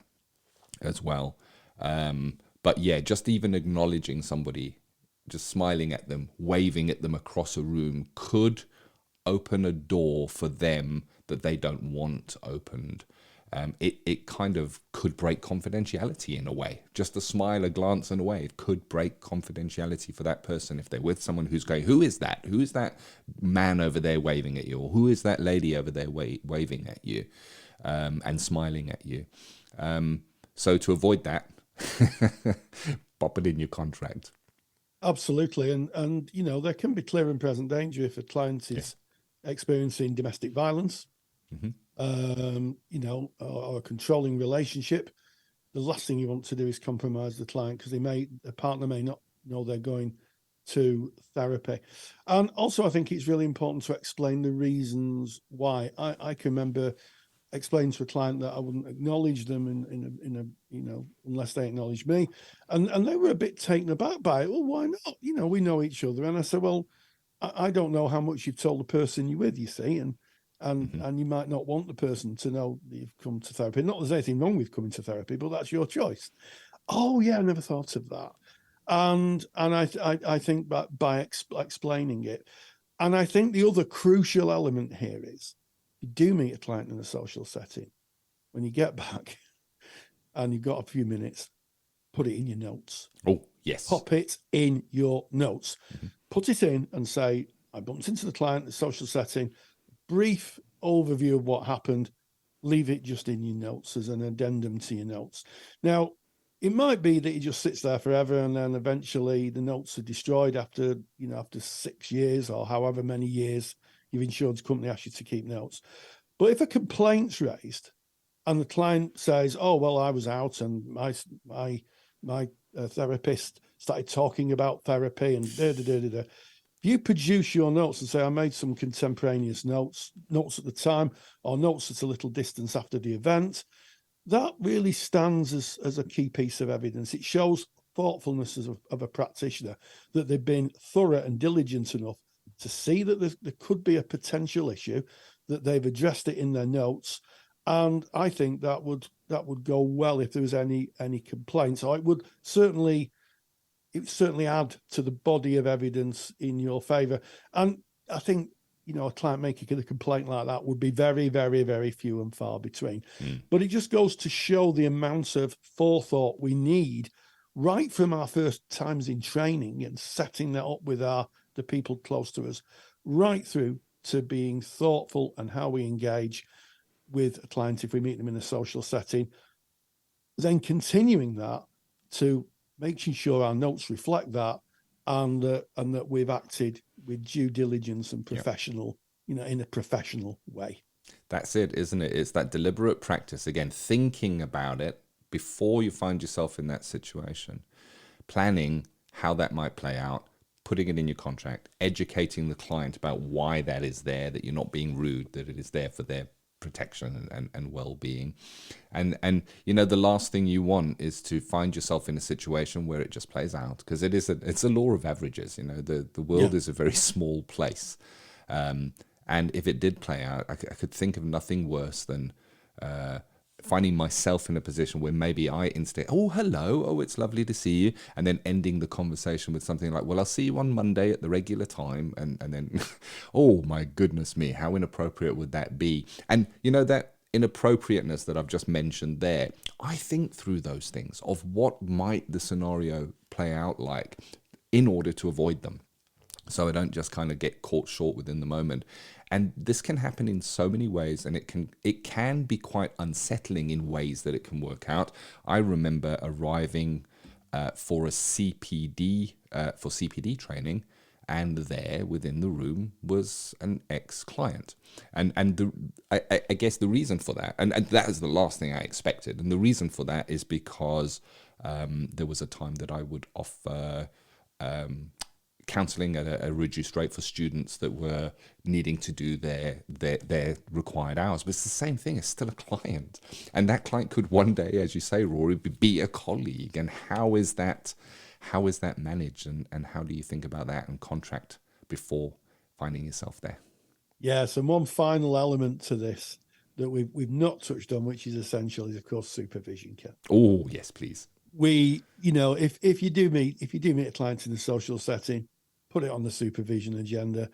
as well. But yeah, just even acknowledging somebody, just smiling at them, waving at them across a room could open a door for them that they don't want opened. It kind of could break confidentiality in a way. Just a smile, a glance, and a wave could break confidentiality for that person if they're with someone who's going, "Who is that? Who is that man over there waving at you?" Or "Who is that lady over there waving at you and smiling at you?" So to avoid that, pop it in your contract. Absolutely. And there can be clear and present danger if a client is experiencing domestic violence, or a controlling relationship. The last thing you want to do is compromise the client because the partner may not know they're going to therapy. And also, I think it's really important to explain the reasons why. I can remember explaining to a client that I wouldn't acknowledge them unless they acknowledge me, and they were a bit taken aback by it. Well, why not? We know each other. And I said, well, I don't know how much you've told the person you're with, you see, and you might not want the person to know that you've come to therapy. Not that there's anything wrong with coming to therapy, but that's your choice. Oh yeah, I never thought of that. And I think that by explaining it, and I think the other crucial element here is you do meet a client in a social setting. When you get back and you've got a few minutes, put it in your notes. Oh, yes. Pop it in your notes. Put it in and say, I bumped into the client in the social setting, brief overview of what happened, leave it just in your notes as an addendum to your notes. Now, it might be that it just sits there forever and then eventually the notes are destroyed after 6 years or however many years your insurance company asks you to keep notes. But if a complaint's raised and the client says, oh, well, I was out and my therapist started talking about therapy and da-da-da-da-da, if you produce your notes and say, I made some contemporaneous notes at the time, or notes at a little distance after the event, that really stands as a key piece of evidence. It shows thoughtfulness of a practitioner, that they've been thorough and diligent enough to see that there could be a potential issue, that they've addressed it in their notes. And I think that would go well if there was any complaints. So it would certainly add to the body of evidence in your favor. And I think, a client making a complaint like that would be very, very, very few and far between. But it just goes to show the amount of forethought we need right from our first times in training and setting that up with the people close to us, right through to being thoughtful and how we engage with a client if we meet them in a social setting, then continuing that to making sure our notes reflect that, and that we've acted with due diligence and professional, in a professional way. That's it, isn't it? It's that deliberate practice, again, thinking about it before you find yourself in that situation, planning how that might play out, putting it in your contract, educating the client about why that is there, that you're not being rude, that it is there for their protection and well-being. And the last thing you want is to find yourself in a situation where it just plays out, because it's a law of averages. The world is a very small place, and if it did play out, I could think of nothing worse than finding myself in a position where maybe I instate, oh, hello, oh, it's lovely to see you, and then ending the conversation with something like, well, I'll see you on Monday at the regular time, and then, oh, my goodness me, how inappropriate would that be? And, that inappropriateness that I've just mentioned there, I think through those things of what might the scenario play out like in order to avoid them, so I don't just kind of get caught short within the moment. And this can happen in so many ways, and it can be quite unsettling in ways that it can work out. I remember arriving for a CPD for CPD training, and there within the room was an ex-client, and I guess the reason for that, and that is the last thing I expected, and the reason for that is because there was a time that I would offer counselling at a reduced rate for students that were needing to do their required hours. But it's the same thing, it's still a client. And that client could one day, as you say, Rory, be a colleague. And how is that managed? And how do you think about that and contract before finding yourself there? Yes, and one final element to this that we've not touched on, which is essential, is of course supervision, Ken. Oh, yes, please. If you do meet a client in a social setting, put it on the supervision agenda.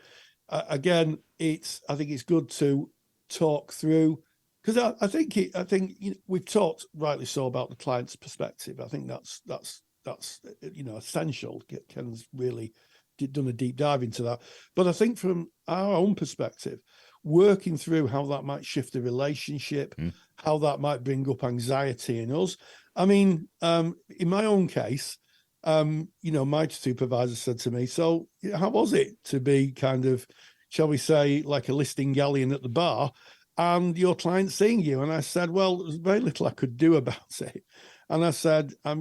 Again, I think it's good to talk through, because I think we've talked rightly so about the client's perspective. I think that's essential. Ken's really done a deep dive into that. But I think from our own perspective, working through how that might shift the relationship, how that might bring up anxiety in us. I mean, in my own case, my supervisor said to me, so how was it to be kind of, shall we say, like a listing galleon at the bar and your client seeing you? And I said, well, there's very little I could do about it. And I said, I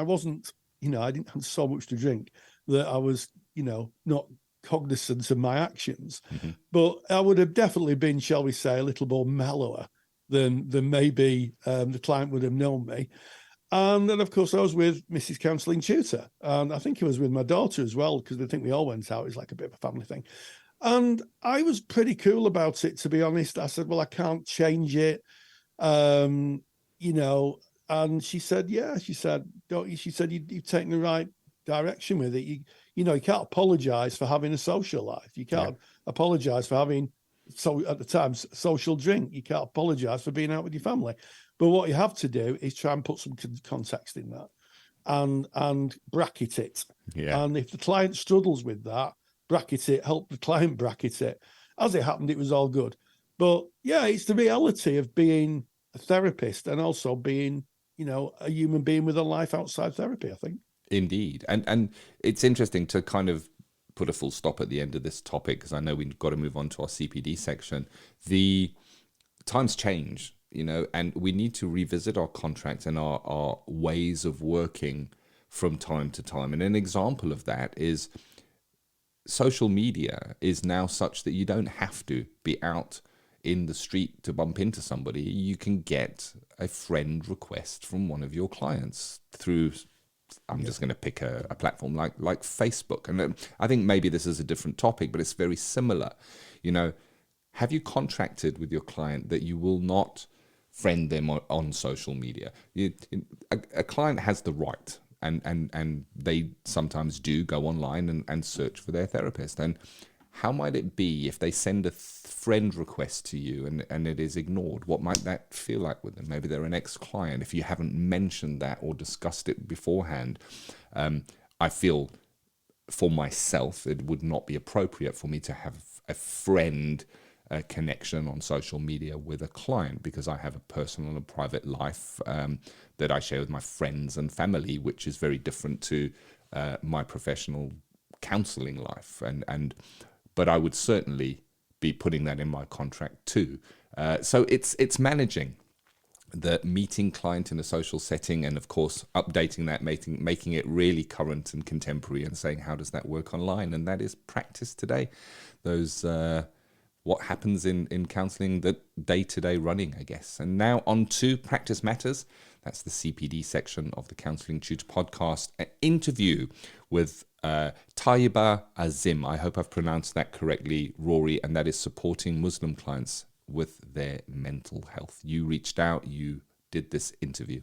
wasn't, I didn't have so much to drink that I was, not cognizant of my actions, but I would have definitely been, shall we say, a little more mellower than maybe the client would have known me. And then, of course, I was with Mrs. Counselling Tutor, and I think he was with my daughter as well, because I think we all went out. It's like a bit of a family thing. And I was pretty cool about it, to be honest. I said, well, I can't change it, And she said, yeah. She said, you've taken the right direction with it. You can't apologise for having a social life. You can't apologise for having, at the time, social drink. You can't apologise for being out with your family. But what you have to do is try and put some context in that and bracket it. Yeah. And if the client struggles with that, bracket it, help the client bracket it. As it happened, it was all good. But yeah, it's the reality of being a therapist and also being, a human being with a life outside therapy, I think. Indeed. And it's interesting to kind of put a full stop at the end of this topic, because I know we've got to move on to our CPD section. The times change, and we need to revisit our contracts and our ways of working from time to time. And an example of that is social media is now such that you don't have to be out in the street to bump into somebody. You can get a friend request from one of your clients through, I'm just going to pick a platform like Facebook. And I think maybe this is a different topic, but it's very similar. Have you contracted with your client that you will not friend them on social media? A client has the right, and they sometimes do go online and search for their therapist. And how might it be if they send a friend request to you and it is ignored? What might that feel like with them? Maybe they're an ex-client. If you haven't mentioned that or discussed it beforehand, I feel for myself it would not be appropriate for me to have a friend connection on social media with a client, because I have a personal and private life that I share with my friends and family, which is very different to my professional counseling life. But I would certainly be putting that in my contract too. So it's managing the meeting client in a social setting, and of course updating that, making it really current and contemporary, and saying, how does that work online? And that is practice today. Those what happens in counselling, the day-to-day running, I guess. And now on to Practice Matters. That's the CPD section of the Counselling Tutor podcast. An interview with Taiba Azim. I hope I've pronounced that correctly, Rory, and that is supporting Muslim clients with their mental health. You reached out, you did this interview.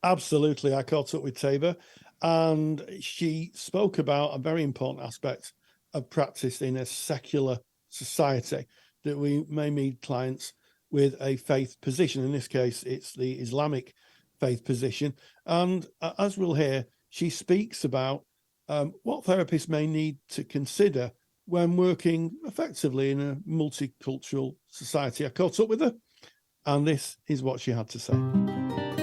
Absolutely. I caught up with Taiba, and she spoke about a very important aspect of practice in a secular society, that we may meet clients with a faith position. In this case, it's the Islamic faith position. And as we'll hear, she speaks about what therapists may need to consider when working effectively in a multicultural society. I caught up with her, and this is what she had to say.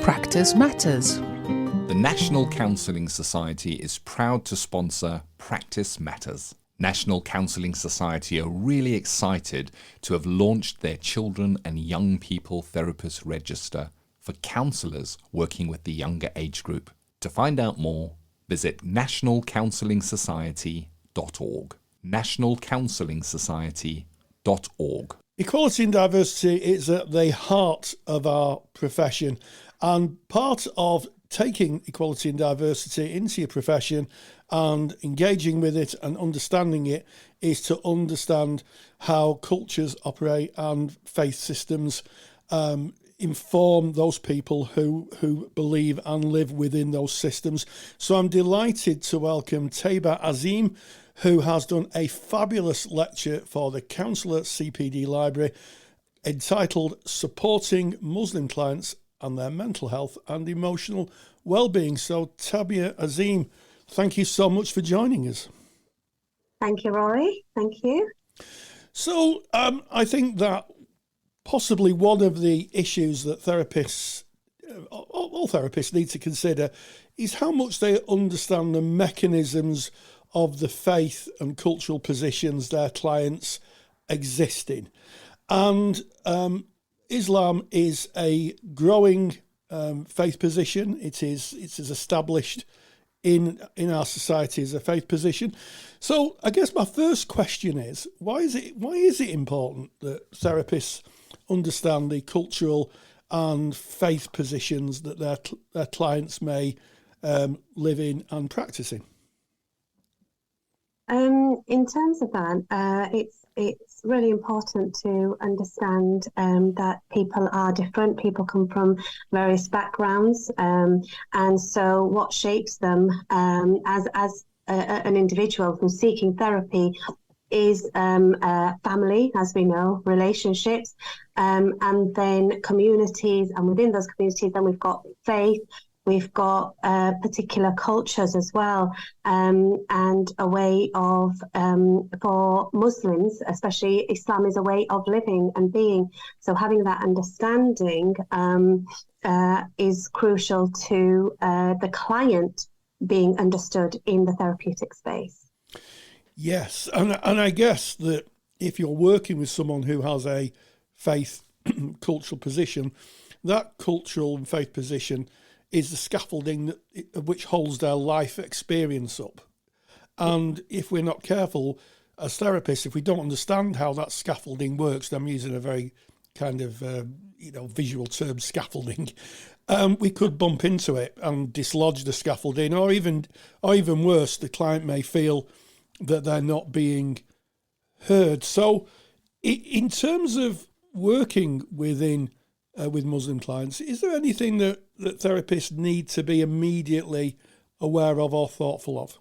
Practice Matters. The National Counselling Society is proud to sponsor Practice Matters. National Counselling Society are really excited to have launched their Children and Young People Therapist Register for counsellors working with the younger age group. To find out more, visit nationalcounselingsociety.org. nationalcounselingsociety.org. Equality and diversity is at the heart of our profession, and part of taking equality and diversity into your profession and engaging with it and understanding it is to understand how cultures operate and faith systems inform those people who believe and live within those systems. So I'm delighted to welcome Taiba Azim, who has done a fabulous lecture for the Counsellor CPD Library entitled Supporting Muslim Clients and Their Mental Health and Emotional Wellbeing. So Taiba Azim, thank you so much for joining us. Thank you, Rory. Thank you. So I think that possibly one of the issues that therapists, all therapists need to consider, is how much they understand the mechanisms of the faith and cultural positions their clients exist in. And Islam is a growing faith position. It's as established in our society as a faith position. So I guess my first question is, why is it important that therapists understand the cultural and faith positions that their clients may live in and practice in? In terms of that, it's really important to understand that people are different. People come from various backgrounds, and so what shapes them as an individual who's seeking therapy is family, as we know, relationships, and then communities, and within those communities, then we've got faith. We've got particular cultures as well, and a way of, for Muslims, especially Islam is a way of living and being. So having that understanding is crucial to the client being understood in the therapeutic space. Yes, and I guess that if you're working with someone who has a faith cultural position, that cultural and faith position is the scaffolding which holds their life experience up. And if we're not careful as therapists, if we don't understand how that scaffolding works, I'm using a very kind of visual term, scaffolding, we could bump into it and dislodge the scaffolding, or even worse, the client may feel that they're not being heard. So in terms of working with Muslim clients, is there anything that therapists need to be immediately aware of or thoughtful of?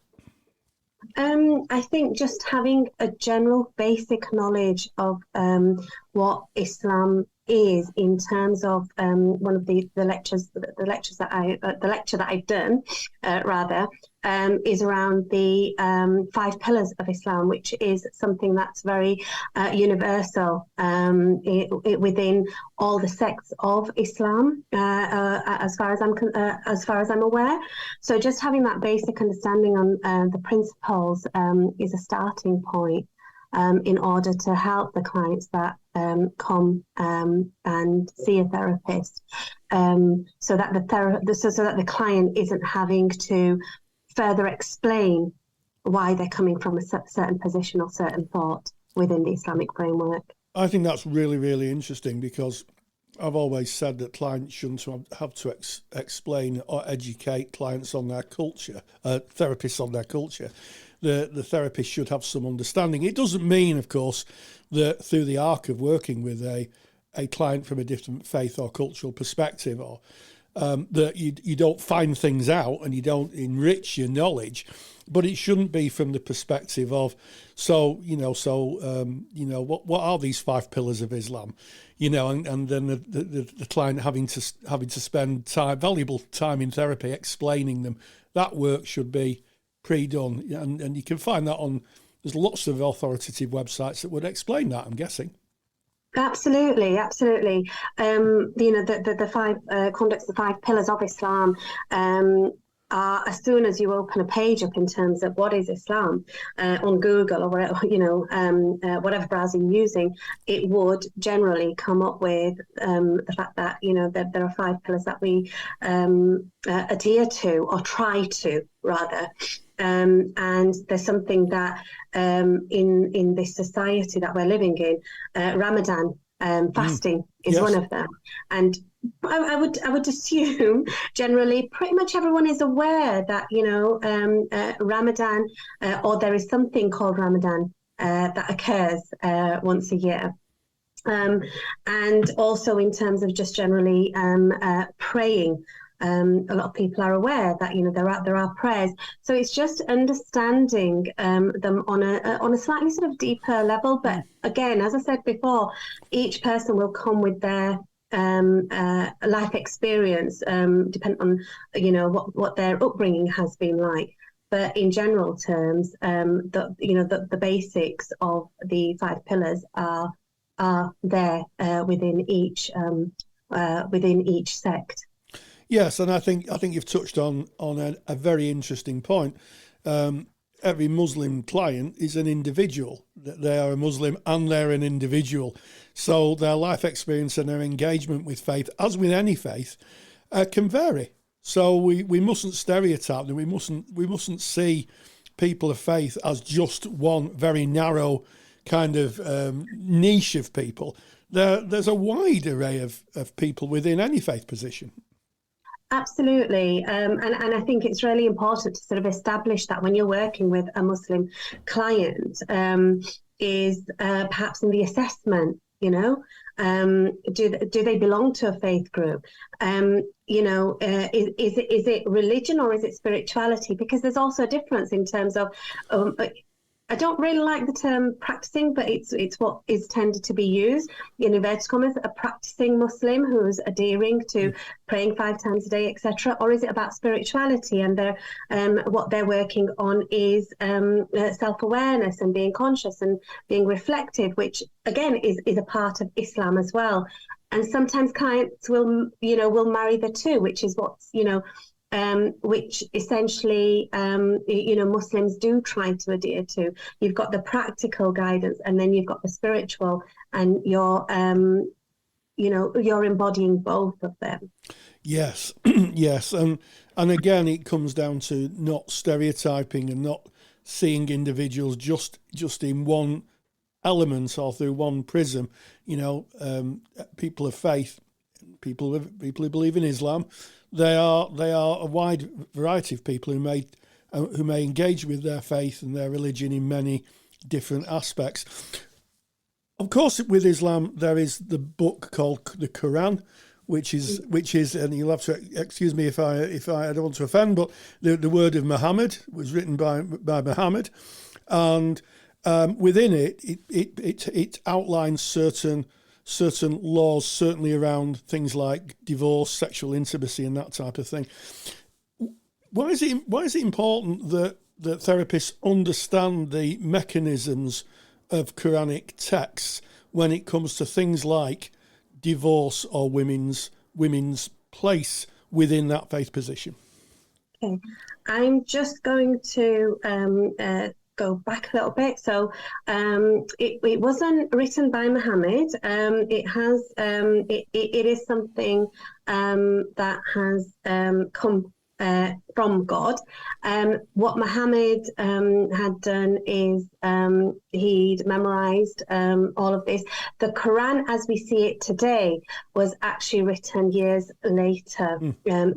I think just having a general basic knowledge of what Islam is, in terms of one of the lecture that I've done is around the 5 pillars of Islam, which is something that's very universal within all the sects of Islam, as far as I'm aware. So just having that basic understanding on the principles is a starting point in order to help the clients that come and see a therapist, so that the client isn't having to further explain why they're coming from a certain position or certain thought within the Islamic framework. I think that's really, really interesting, because I've always said that clients shouldn't have to explain or educate clients on their culture, therapists on their culture. The therapist should have some understanding. It doesn't mean, of course, that through the arc of working with a client from a different faith or cultural perspective, or that you don't find things out and you don't enrich your knowledge, but it shouldn't be from the perspective of, what are these 5 pillars of Islam, and then the client having to spend valuable time in therapy explaining them. That work should be pre-done, and you can find that there's lots of authoritative websites that would explain that, I'm guessing. Absolutely. The 5 conducts, the 5 pillars of Islam, are, as soon as you open a page up in terms of what is Islam on Google or whatever browser you're using, it would generally come up with the fact that there are 5 pillars that we adhere to, or try to rather. And there's something that in this society that we're living in, Ramadan, fasting is one of them. And I would assume generally pretty much everyone is aware that Ramadan, or there is something called Ramadan that occurs once a year. And also in terms of just generally praying. A lot of people are aware that there are prayers, so it's just understanding them on a slightly sort of deeper level. But again, as I said before, each person will come with their life experience, depending on what their upbringing has been like. But in general terms, the basics of the 5 pillars are there within each sect. Yes, and I think you've touched on a very interesting point. Every Muslim client is an individual. They are a Muslim and they're an individual. So their life experience and their engagement with faith, as with any faith, can vary. So we mustn't stereotype them. We mustn't see people of faith as just one very narrow kind of niche of people. There's a wide array of people within any faith position. Absolutely. And I think it's really important to sort of establish that when you're working with a Muslim client, is perhaps in the assessment, do they belong to a faith group? Is it religion or is it spirituality? Because there's also a difference in terms of I don't really like the term practicing, but it's what is tended to be used in inverted commas, a practicing Muslim who's adhering to praying 5 times a day, etc. Or is it about spirituality and what they're working on is self-awareness and being conscious and being reflective, which again is a part of Islam as well. And sometimes clients will marry the two, which is what's, which essentially, Muslims do try to adhere to. You've got the practical guidance, and then you've got the spiritual, and you're embodying both of them. Yes, yes, and again, it comes down to not stereotyping and not seeing individuals just in one element or through one prism. People of faith, people who believe in Islam, they are a wide variety of people who may engage with their faith and their religion in many different aspects. Of course, with Islam, there is the book called the Quran, which is, and you'll have to excuse me if I don't want to offend, but the word of Muhammad was written by Muhammad, and within it outlines certain laws, certainly around things like divorce, sexual intimacy, and that type of thing. Why is it important that therapists understand the mechanisms of Quranic texts when it comes to things like divorce or women's place within that faith position? Okay, I'm just going to go back a little bit. So it wasn't written by Muhammad. It is something that has come from God. What Muhammad had done is he'd memorized all of this. The Quran, as we see it today, was actually written years later,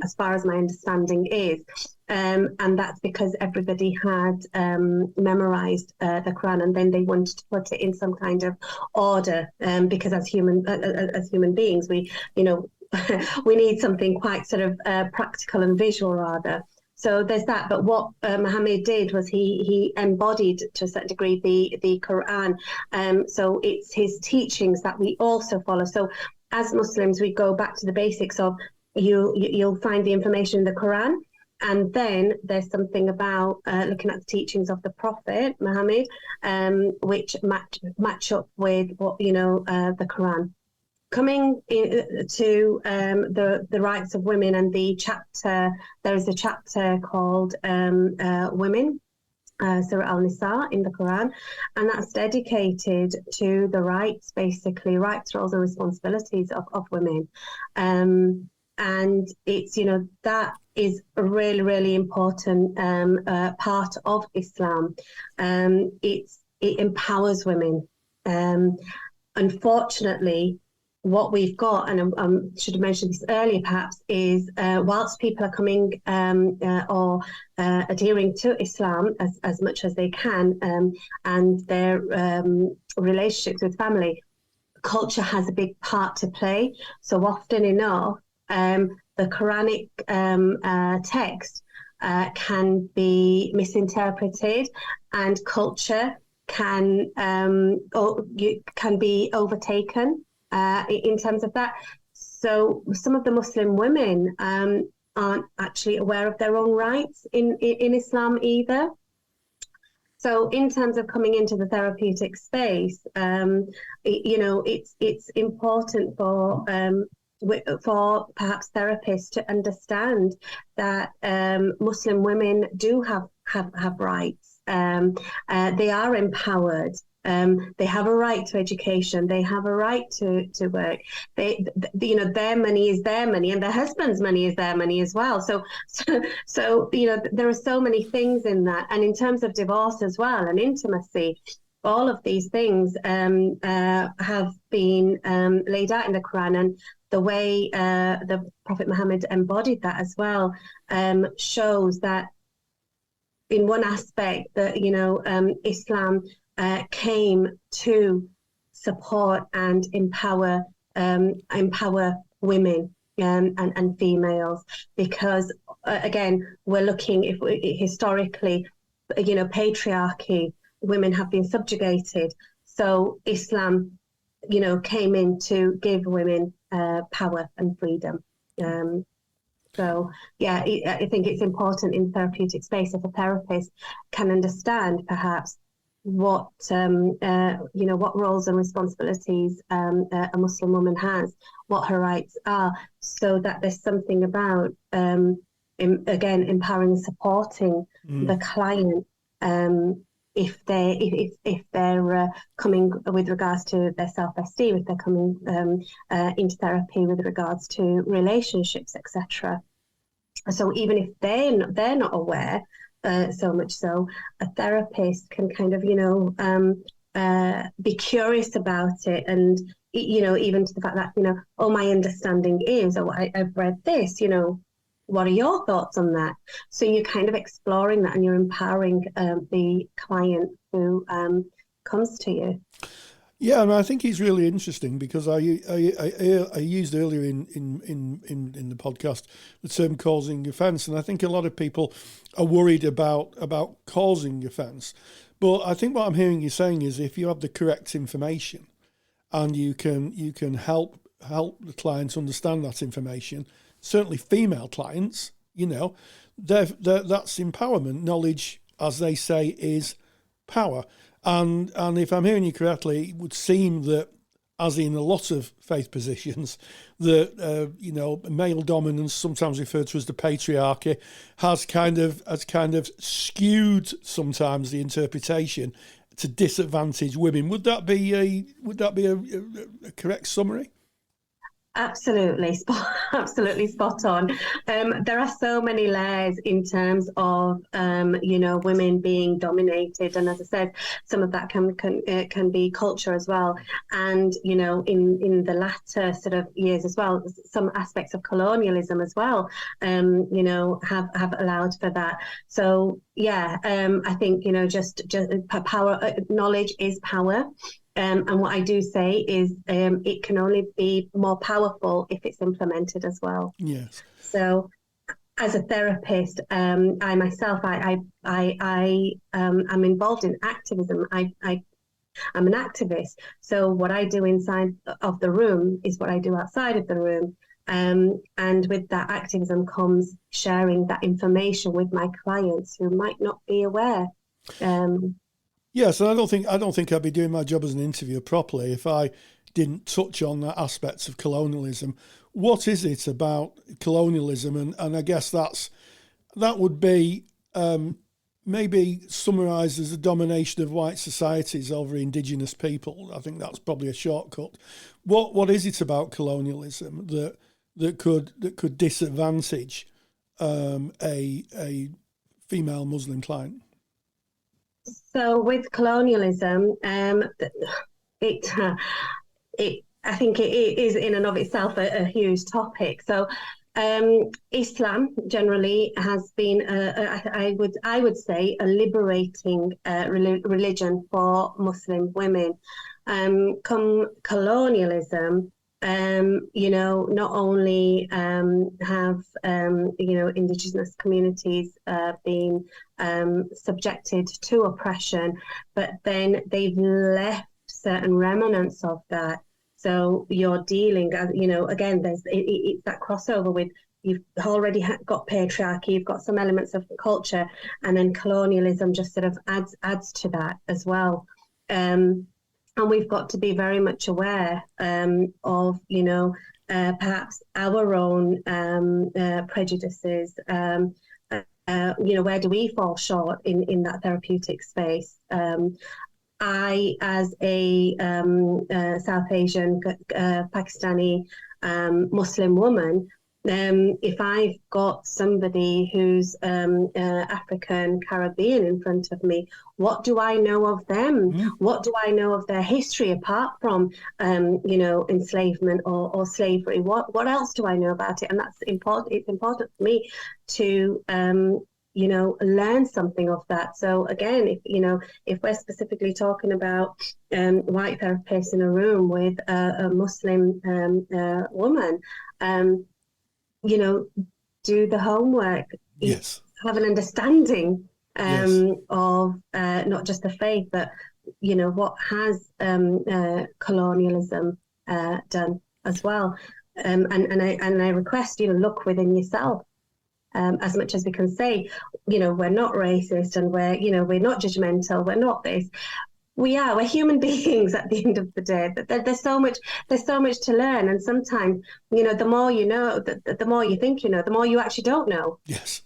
as far as my understanding is. And that's because everybody had memorized the Quran, and then they wanted to put it in some kind of order, because as human beings, we we need something quite sort of practical and visual rather. So there's that. But what Muhammad did was he embodied to a certain degree the Quran. So it's his teachings that we also follow. So as Muslims, we go back to the basics of you'll find the information in the Quran. And then there's something about looking at the teachings of the Prophet Muhammad, which match up with what the Quran. Coming to the rights of women and the chapter, there is a chapter called Women, Surah Al-Nisa in the Quran, and that's dedicated to the rights, basically, rights, roles and responsibilities of women. And it's, that is a really, really important part of Islam. It empowers women. Unfortunately, what we've got, and I should have mentioned this earlier perhaps, is whilst people are coming or adhering to Islam as much as they can, and their relationships with family, culture has a big part to play. So often enough, the Quranic text can be misinterpreted, and culture can be overtaken in terms of that. So some of the Muslim women aren't actually aware of their own rights in Islam either. So in terms of coming into the therapeutic space, it's important for perhaps therapists to understand that Muslim women do have rights. They are empowered. They have a right to education. They have a right to work. Their money is their money, and their husband's money is their money as well. So there are so many things in that. And in terms of divorce as well and intimacy, all of these things have been laid out in the Quran, and the way the Prophet Muhammad embodied that as well shows that in one aspect that Islam came to support and empower women and females, because again, we're looking historically, patriarchy women have been subjugated. So Islam, came in to give women power and freedom. So, yeah, I think it's important in the therapeutic space if a therapist can understand perhaps what what roles and responsibilities a Muslim woman has, what her rights are, so that there's something about again empowering and supporting the client if they're coming with regards to their self-esteem, if they're coming into therapy with regards to relationships, etc. So even if they're not aware, so much so, a therapist can kind of be curious about it, and even to the fact that my understanding is, I've read this, what are your thoughts on that? So you're kind of exploring that, and you're empowering the client who comes to you. Yeah, and I think it's really interesting because I used earlier in the podcast the term causing offence, and I think a lot of people are worried about causing offence. But I think what I'm hearing you saying is if you have the correct information and you can help the clients understand that information, certainly female clients, that's empowerment. Knowledge, as they say, is power. And if I'm hearing you correctly, it would seem that, as in a lot of faith positions, that male dominance, sometimes referred to as the patriarchy, has kind of skewed sometimes the interpretation to disadvantage women. Would that be a correct summary? Absolutely spot on. There are so many layers in terms of women being dominated, and as I said, some of that can be culture as well, and in the latter sort of years as well, some aspects of colonialism as well have allowed for that. So I think just power, knowledge is power. And what I do say is it can only be more powerful if it's implemented as well. Yes. So as a therapist, I myself, I'm involved in activism. I'm an activist. So what I do inside of the room is what I do outside of the room. And with that activism comes sharing that information with my clients who might not be aware. Yes, and I don't think I'd be doing my job as an interviewer properly if I didn't touch on that aspects of colonialism. What is it about colonialism? And I guess that would be maybe summarised as the domination of white societies over indigenous people. I think that's probably a shortcut. What is it about colonialism that could disadvantage a female Muslim client? So with colonialism, I think it is in and of itself a huge topic. So Islam generally has been, I would say, a liberating religion for Muslim women. Come colonialism, not only have indigenous communities been subjected to oppression, but then they've left certain remnants of that. So you're dealing, again, it's that crossover with, you've already got patriarchy, you've got some elements of culture, and then colonialism just sort of adds to that as well. And we've got to be very much aware of, perhaps our own prejudices. Where do we fall short in that therapeutic space? I, as a South Asian, Pakistani Muslim woman, if I've got somebody who's African, Caribbean in front of me, what do I know of them? What do I know of their history apart from, enslavement or slavery? What else do I know about it? And that's important. It's important for me to, learn something of that. So again, if we're specifically talking about white therapists in a room with a Muslim woman, do the homework. Yes. Have an understanding of not just the faith, but what has colonialism done as well. And I request look within yourself. As much as we can say, we're not racist and we're not judgmental, we're not this. We're human beings at the end of the day. There's so much to learn, and sometimes the more you know, the more you think the more you actually don't know. Yes.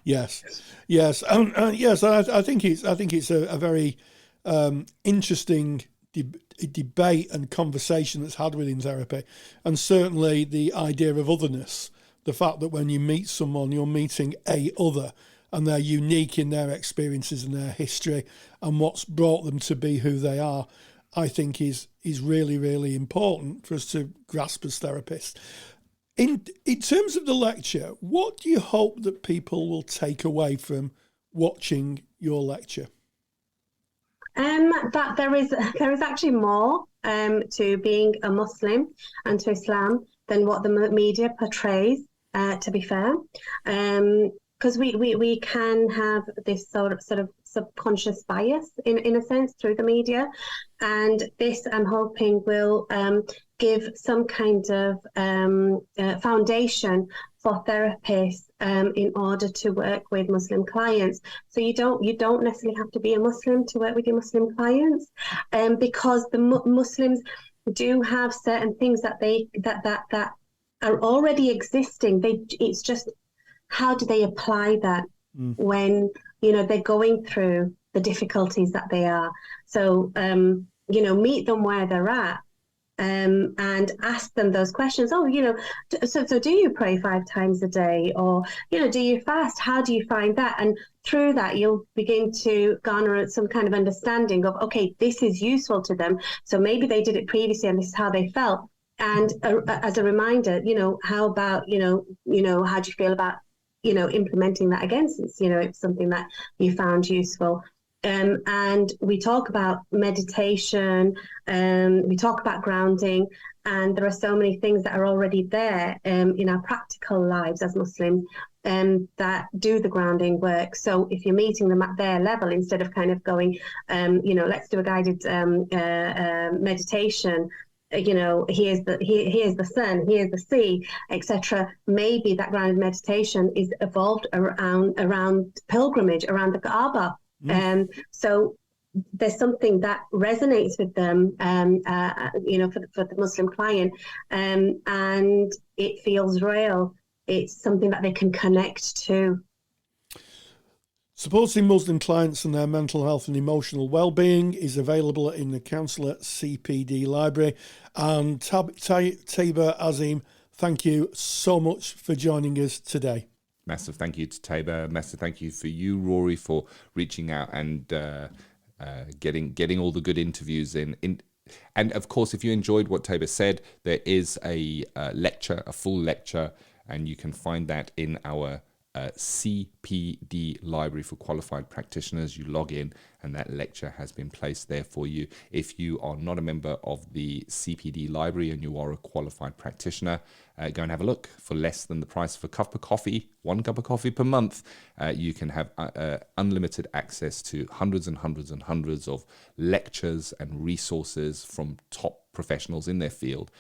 yes. I think it's a very interesting debate and conversation that's had within therapy, and certainly the idea of otherness. The fact that when you meet someone, you're meeting a other, and they're unique in their experiences and their history and what's brought them to be who they are, I think is really, really important for us to grasp as therapists. In terms of the lecture, what do you hope that people will take away from watching your lecture? That there is actually more to being a Muslim and to Islam than what the media portrays. To be fair, because we can have this sort of subconscious bias in a sense through the media, and this I'm hoping will give some kind of foundation for therapists in order to work with Muslim clients. So you don't necessarily have to be a Muslim to work with your Muslim clients, because the Muslims do have certain things that are already existing. It's just how do they apply that when they're going through the difficulties that they are. So meet them where they're at, and ask them those questions. So do you pray 5 times a day, or do you fast? How do you find that? And through that, you'll begin to garner some kind of understanding of, okay, this is useful to them. So maybe they did it previously, and this is how they felt. And as a reminder, how about, how do you feel about, implementing that again, since, it's something that you found useful. And we talk about meditation, we talk about grounding, and there are so many things that are already there in our practical lives as Muslims that do the grounding work. So if you're meeting them at their level, instead of kind of going, let's do a guided meditation, here's the sun, here's the sea, etc. Maybe that grounded meditation is evolved around pilgrimage, around the Kaaba. So there's something that resonates with them, for the Muslim client, and it feels real. It's something that they can connect to. Supporting Muslim clients and their mental health and emotional well-being is available in the Counsellor CPD library. And Taiba Azim, thank you so much for joining us today. Massive thank you to Taiba. Massive thank you for you, Rory, for reaching out and getting all the good interviews in. And of course, if you enjoyed what Taiba said, there is a lecture, a full lecture, and you can find that in our CPD library for qualified practitioners. You log in and that lecture has been placed there for you. If you are not a member of the CPD library and you are a qualified practitioner, go and have a look. For less than the price of a cup of coffee, 1 cup of coffee per month, you can have unlimited access to hundreds and hundreds and hundreds of lectures and resources from top professionals in their field,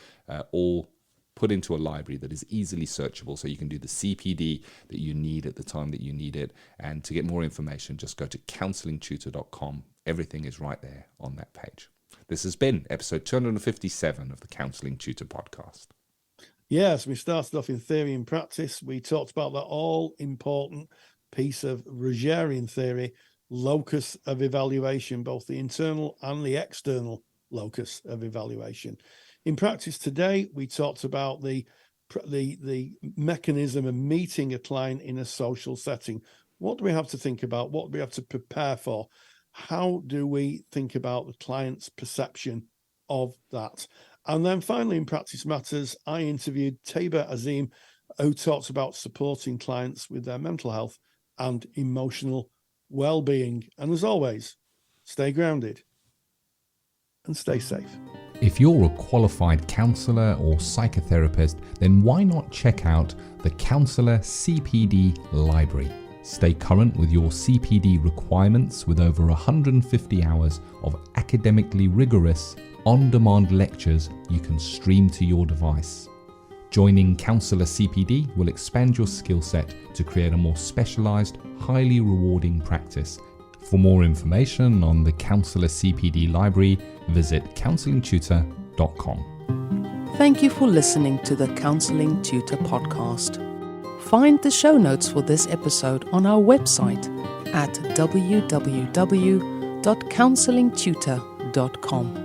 all put into a library that is easily searchable, so you can do the CPD that you need at the time that you need it. And to get more information, just go to counsellingtutor.com. Everything is right there on that page. This has been episode 257 of the Counselling Tutor podcast. Yes, we started off in theory and practice. We talked about that all-important piece of Rogerian theory, locus of evaluation, both the internal and the external locus of evaluation. In practice today, we talked about the mechanism of meeting a client in a social setting. What do we have to think about? What do we have to prepare for? How do we think about the client's perception of that? And then finally, in Practice Matters, I interviewed Taiba Azim, who talks about supporting clients with their mental health and emotional well-being. And as always, stay grounded and stay safe. If you're a qualified counsellor or psychotherapist, then why not check out the Counsellor CPD Library? Stay current with your CPD requirements with over 150 hours of academically rigorous, on-demand lectures you can stream to your device. Joining Counsellor CPD will expand your skill set to create a more specialised, highly rewarding practice. For more information on the Counsellor CPD library, visit counsellingtutor.com. Thank you for listening to the Counselling Tutor podcast. Find the show notes for this episode on our website at www.counsellingtutor.com.